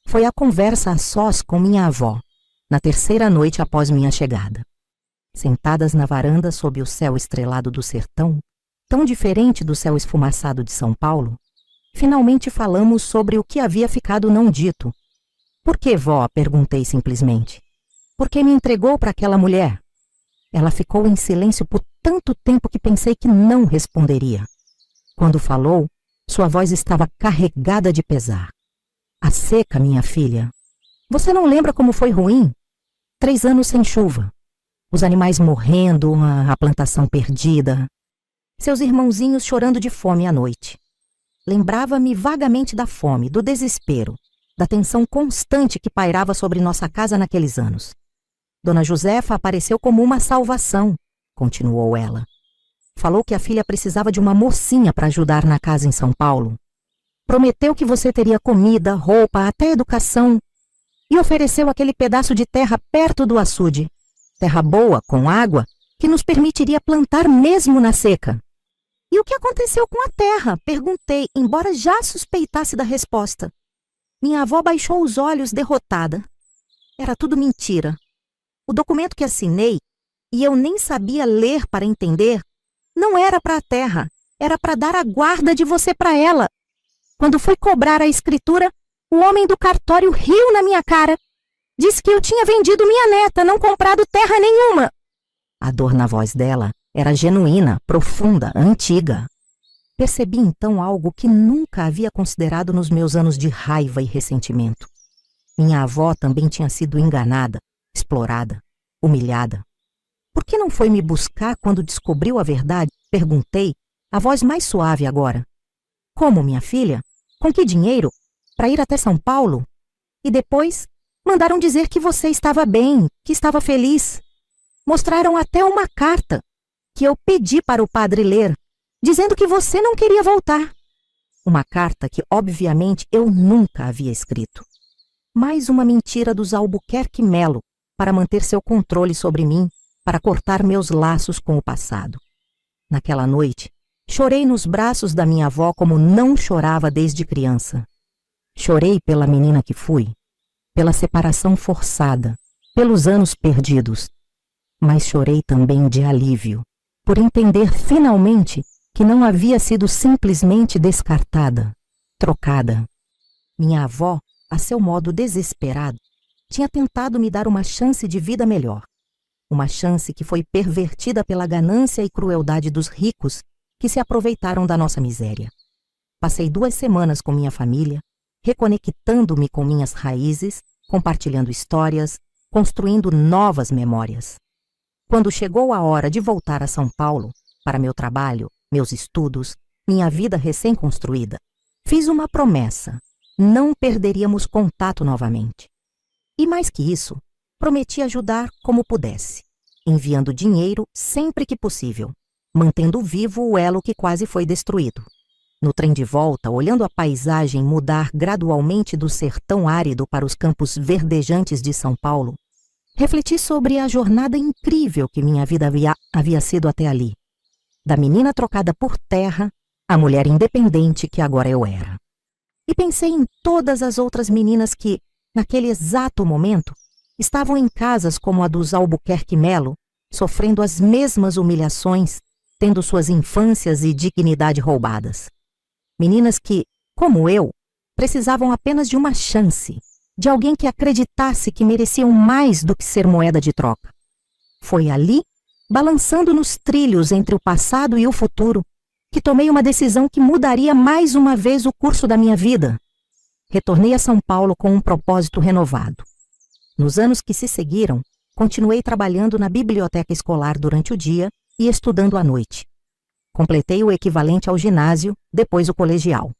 foi a conversa a sós com minha avó, na 3ª noite após minha chegada. Sentadas na varanda sob o céu estrelado do sertão, tão diferente do céu esfumaçado de São Paulo, finalmente falamos sobre o que havia ficado não dito. Por que, vó? Perguntei simplesmente. Por que me entregou para aquela mulher? Ela ficou em silêncio por tanto tempo que pensei que não responderia. Quando falou, sua voz estava carregada de pesar. A seca, minha filha. Você não lembra como foi ruim? 3 anos sem chuva. Os animais morrendo, a plantação perdida. Seus irmãozinhos chorando de fome à noite. Lembrava-me vagamente da fome, do desespero, da tensão constante que pairava sobre nossa casa naqueles anos. Dona Josefa apareceu como uma salvação, continuou ela. Falou que a filha precisava de uma mocinha para ajudar na casa em São Paulo. Prometeu que você teria comida, roupa, até educação. E ofereceu aquele pedaço de terra perto do açude. Terra boa, com água, que nos permitiria plantar mesmo na seca. E o que aconteceu com a terra? Perguntei, embora já suspeitasse da resposta. Minha avó baixou os olhos, derrotada. Era tudo mentira. O documento que assinei, e eu nem sabia ler para entender, não era para a terra, era para dar a guarda de você para ela. Quando fui cobrar a escritura, o homem do cartório riu na minha cara. Disse que eu tinha vendido minha neta, não comprado terra nenhuma. A dor na voz dela era genuína, profunda, antiga. Percebi então algo que nunca havia considerado nos meus anos de raiva e ressentimento. Minha avó também tinha sido enganada, explorada, humilhada. Por que não foi me buscar quando descobriu a verdade? Perguntei, a voz mais suave agora. Como, minha filha? Com que dinheiro? Para ir até São Paulo? E depois, mandaram dizer que você estava bem, que estava feliz. Mostraram até uma carta que eu pedi para o padre ler, dizendo que você não queria voltar. Uma carta que, obviamente, eu nunca havia escrito. Mais uma mentira dos Albuquerque Melo para manter seu controle sobre mim, para cortar meus laços com o passado. Naquela noite, chorei nos braços da minha avó como não chorava desde criança. Chorei pela menina que fui, pela separação forçada, pelos anos perdidos. Mas chorei também de alívio, por entender finalmente que não havia sido simplesmente descartada, trocada. Minha avó, a seu modo desesperado, tinha tentado me dar uma chance de vida melhor. Uma chance que foi pervertida pela ganância e crueldade dos ricos que se aproveitaram da nossa miséria. Passei 2 semanas com minha família, reconectando-me com minhas raízes, compartilhando histórias, construindo novas memórias. Quando chegou a hora de voltar a São Paulo, para meu trabalho, meus estudos, minha vida recém-construída, fiz uma promessa: não perderíamos contato novamente. E mais que isso, prometi ajudar como pudesse, enviando dinheiro sempre que possível, mantendo vivo o elo que quase foi destruído. No trem de volta, olhando a paisagem mudar gradualmente do sertão árido para os campos verdejantes de São Paulo, refleti sobre a jornada incrível que minha vida havia sido até ali. Da menina trocada por terra, à mulher independente que agora eu era. E pensei em todas as outras meninas que, naquele exato momento, estavam em casas como a dos Albuquerque Melo, sofrendo as mesmas humilhações, tendo suas infâncias e dignidade roubadas. Meninas que, como eu, precisavam apenas de uma chance, de alguém que acreditasse que mereciam mais do que ser moeda de troca. Foi ali, balançando nos trilhos entre o passado e o futuro, que tomei uma decisão que mudaria mais uma vez o curso da minha vida. Retornei a São Paulo com um propósito renovado. Nos anos que se seguiram, continuei trabalhando na biblioteca escolar durante o dia e estudando à noite. Completei o equivalente ao ginásio, depois o colegial.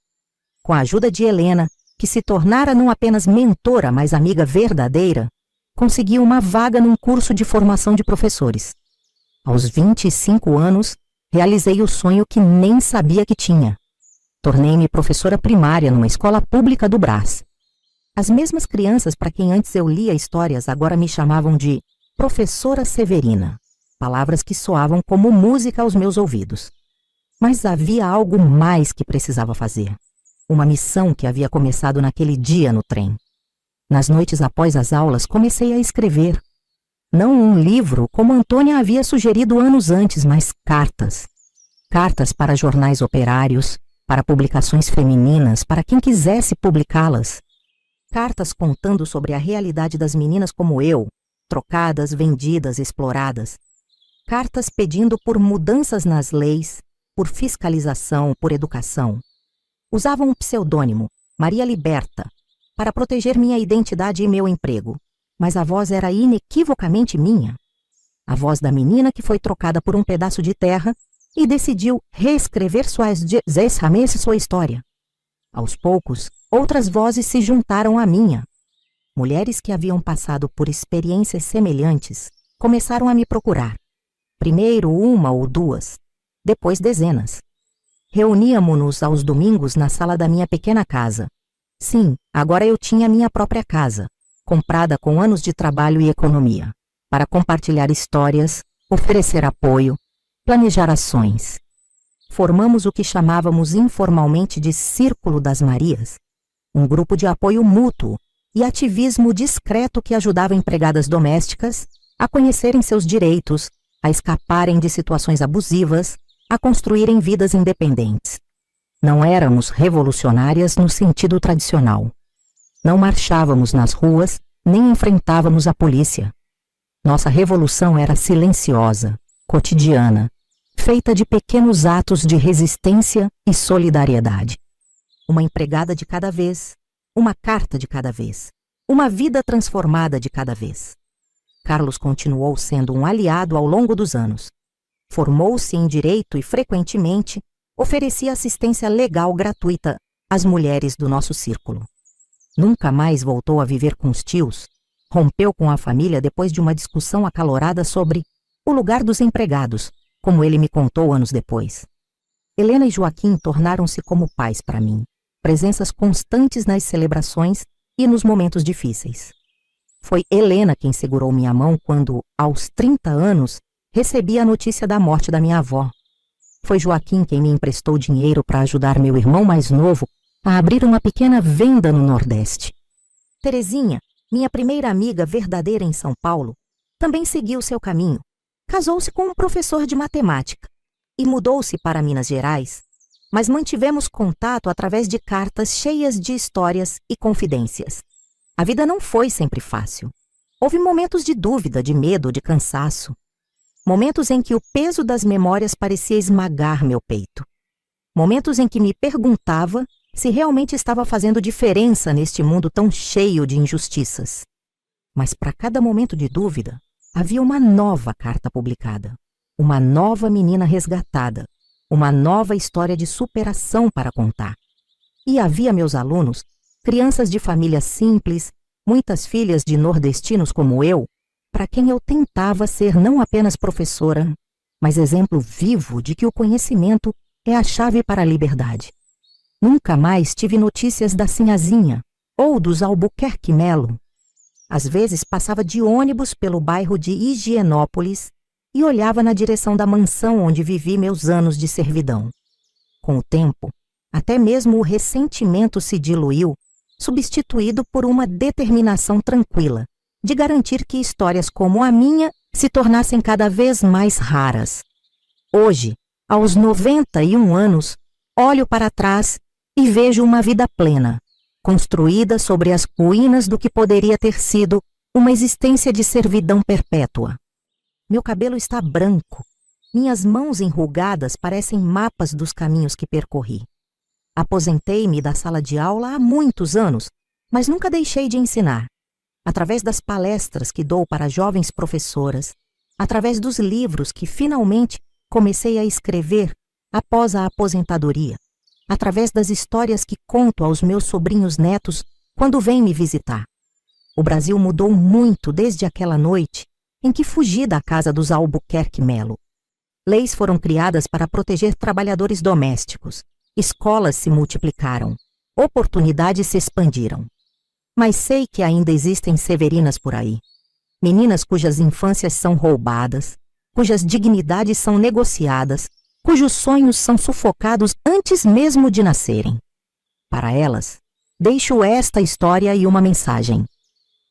Com a ajuda de Helena, que se tornara não apenas mentora, mas amiga verdadeira, consegui uma vaga num curso de formação de professores. Aos 25 anos, realizei o sonho que nem sabia que tinha. Tornei-me professora primária numa escola pública do Brás. As mesmas crianças para quem antes eu lia histórias agora me chamavam de Professora Severina, palavras que soavam como música aos meus ouvidos. Mas havia algo mais que precisava fazer. Uma missão que havia começado naquele dia no trem. Nas noites após as aulas, comecei a escrever. Não um livro, como Antônia havia sugerido anos antes, mas cartas. Cartas para jornais operários, para publicações femininas, para quem quisesse publicá-las. Cartas contando sobre a realidade das meninas como eu, trocadas, vendidas, exploradas. Cartas pedindo por mudanças nas leis, por fiscalização, por educação. Usavam um pseudônimo, Maria Liberta, para proteger minha identidade e meu emprego, mas a voz era inequivocamente minha. A voz da menina que foi trocada por um pedaço de terra e decidiu reescrever sua história. Aos poucos, outras vozes se juntaram à minha. Mulheres que haviam passado por experiências semelhantes começaram a me procurar. Primeiro uma ou duas, depois dezenas. Reuníamo-nos aos domingos na sala da minha pequena casa. Sim, agora eu tinha minha própria casa, comprada com anos de trabalho e economia, para compartilhar histórias, oferecer apoio, planejar ações. Formamos o que chamávamos informalmente de Círculo das Marias, um grupo de apoio mútuo e ativismo discreto que ajudava empregadas domésticas a conhecerem seus direitos, a escaparem de situações abusivas, a construírem vidas independentes. Não éramos revolucionárias no sentido tradicional. Não marchávamos nas ruas, nem enfrentávamos a polícia. Nossa revolução era silenciosa, cotidiana, feita de pequenos atos de resistência e solidariedade. Uma empregada de cada vez, uma carta de cada vez, uma vida transformada de cada vez. Carlos continuou sendo um aliado ao longo dos anos. Formou-se em direito e, frequentemente, oferecia assistência legal gratuita às mulheres do nosso círculo. Nunca mais voltou a viver com os tios. Rompeu com a família depois de uma discussão acalorada sobre o lugar dos empregados, como ele me contou anos depois. Helena e Joaquim tornaram-se como pais para mim, presenças constantes nas celebrações e nos momentos difíceis. Foi Helena quem segurou minha mão quando, aos 30 anos, recebi a notícia da morte da minha avó. Foi Joaquim quem me emprestou dinheiro para ajudar meu irmão mais novo a abrir uma pequena venda no Nordeste. Terezinha, minha primeira amiga verdadeira em São Paulo, também seguiu seu caminho. Casou-se com um professor de matemática e mudou-se para Minas Gerais, mas mantivemos contato através de cartas cheias de histórias e confidências. A vida não foi sempre fácil. Houve momentos de dúvida, de medo, de cansaço. Momentos em que o peso das memórias parecia esmagar meu peito. Momentos em que me perguntava se realmente estava fazendo diferença neste mundo tão cheio de injustiças. Mas para cada momento de dúvida, havia uma nova carta publicada, uma nova menina resgatada, uma nova história de superação para contar. E havia meus alunos, crianças de famílias simples, muitas filhas de nordestinos como eu, para quem eu tentava ser não apenas professora, mas exemplo vivo de que o conhecimento é a chave para a liberdade. Nunca mais tive notícias da Sinhazinha ou dos Albuquerque Melo. Às vezes passava de ônibus pelo bairro de Higienópolis e olhava na direção da mansão onde vivi meus anos de servidão. Com o tempo, até mesmo o ressentimento se diluiu, substituído por uma determinação tranquila de garantir que histórias como a minha se tornassem cada vez mais raras. Hoje, aos 91 anos, olho para trás e vejo uma vida plena, construída sobre as ruínas do que poderia ter sido uma existência de servidão perpétua. Meu cabelo está branco, minhas mãos enrugadas parecem mapas dos caminhos que percorri. Aposentei-me da sala de aula há muitos anos, mas nunca deixei de ensinar. Através das palestras que dou para jovens professoras, através dos livros que finalmente comecei a escrever após a aposentadoria, através das histórias que conto aos meus sobrinhos netos quando vêm me visitar. O Brasil mudou muito desde aquela noite em que fugi da casa dos Albuquerque Melo. Leis foram criadas para proteger trabalhadores domésticos, escolas se multiplicaram, oportunidades se expandiram. Mas sei que ainda existem severinas por aí. Meninas cujas infâncias são roubadas, cujas dignidades são negociadas, cujos sonhos são sufocados antes mesmo de nascerem. Para elas, deixo esta história e uma mensagem.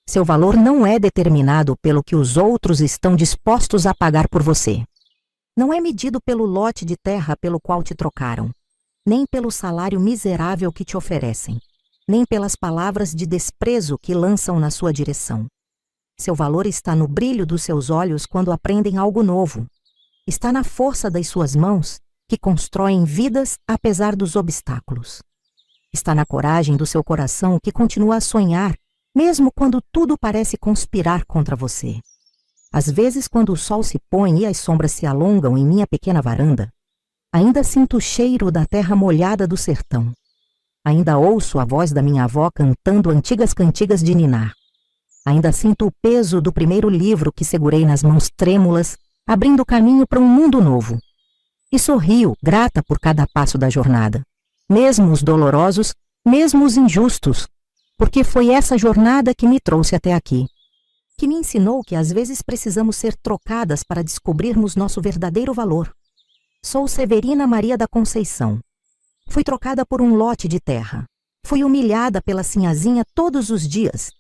Seu valor não é determinado pelo que os outros estão dispostos a pagar por você. Não é medido pelo lote de terra pelo qual te trocaram, nem pelo salário miserável que te oferecem, nem pelas palavras de desprezo que lançam na sua direção. Seu valor está no brilho dos seus olhos quando aprendem algo novo. Está na força das suas mãos, que constroem vidas apesar dos obstáculos. Está na coragem do seu coração, que continua a sonhar, mesmo quando tudo parece conspirar contra você. Às vezes, quando o sol se põe e as sombras se alongam em minha pequena varanda, ainda sinto o cheiro da terra molhada do sertão. Ainda ouço a voz da minha avó cantando antigas cantigas de ninar. Ainda sinto o peso do primeiro livro que segurei nas mãos trêmulas, abrindo caminho para um mundo novo. E sorrio, grata por cada passo da jornada, mesmo os dolorosos, mesmo os injustos, porque foi essa jornada que me trouxe até aqui, que me ensinou que às vezes precisamos ser trocadas para descobrirmos nosso verdadeiro valor. Sou Severina Maria da Conceição. Fui trocada por um lote de terra. Fui humilhada pela sinhazinha todos os dias.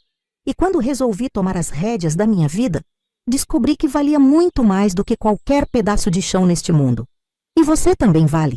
E quando resolvi tomar as rédeas da minha vida, descobri que valia muito mais do que qualquer pedaço de chão neste mundo. E você também vale.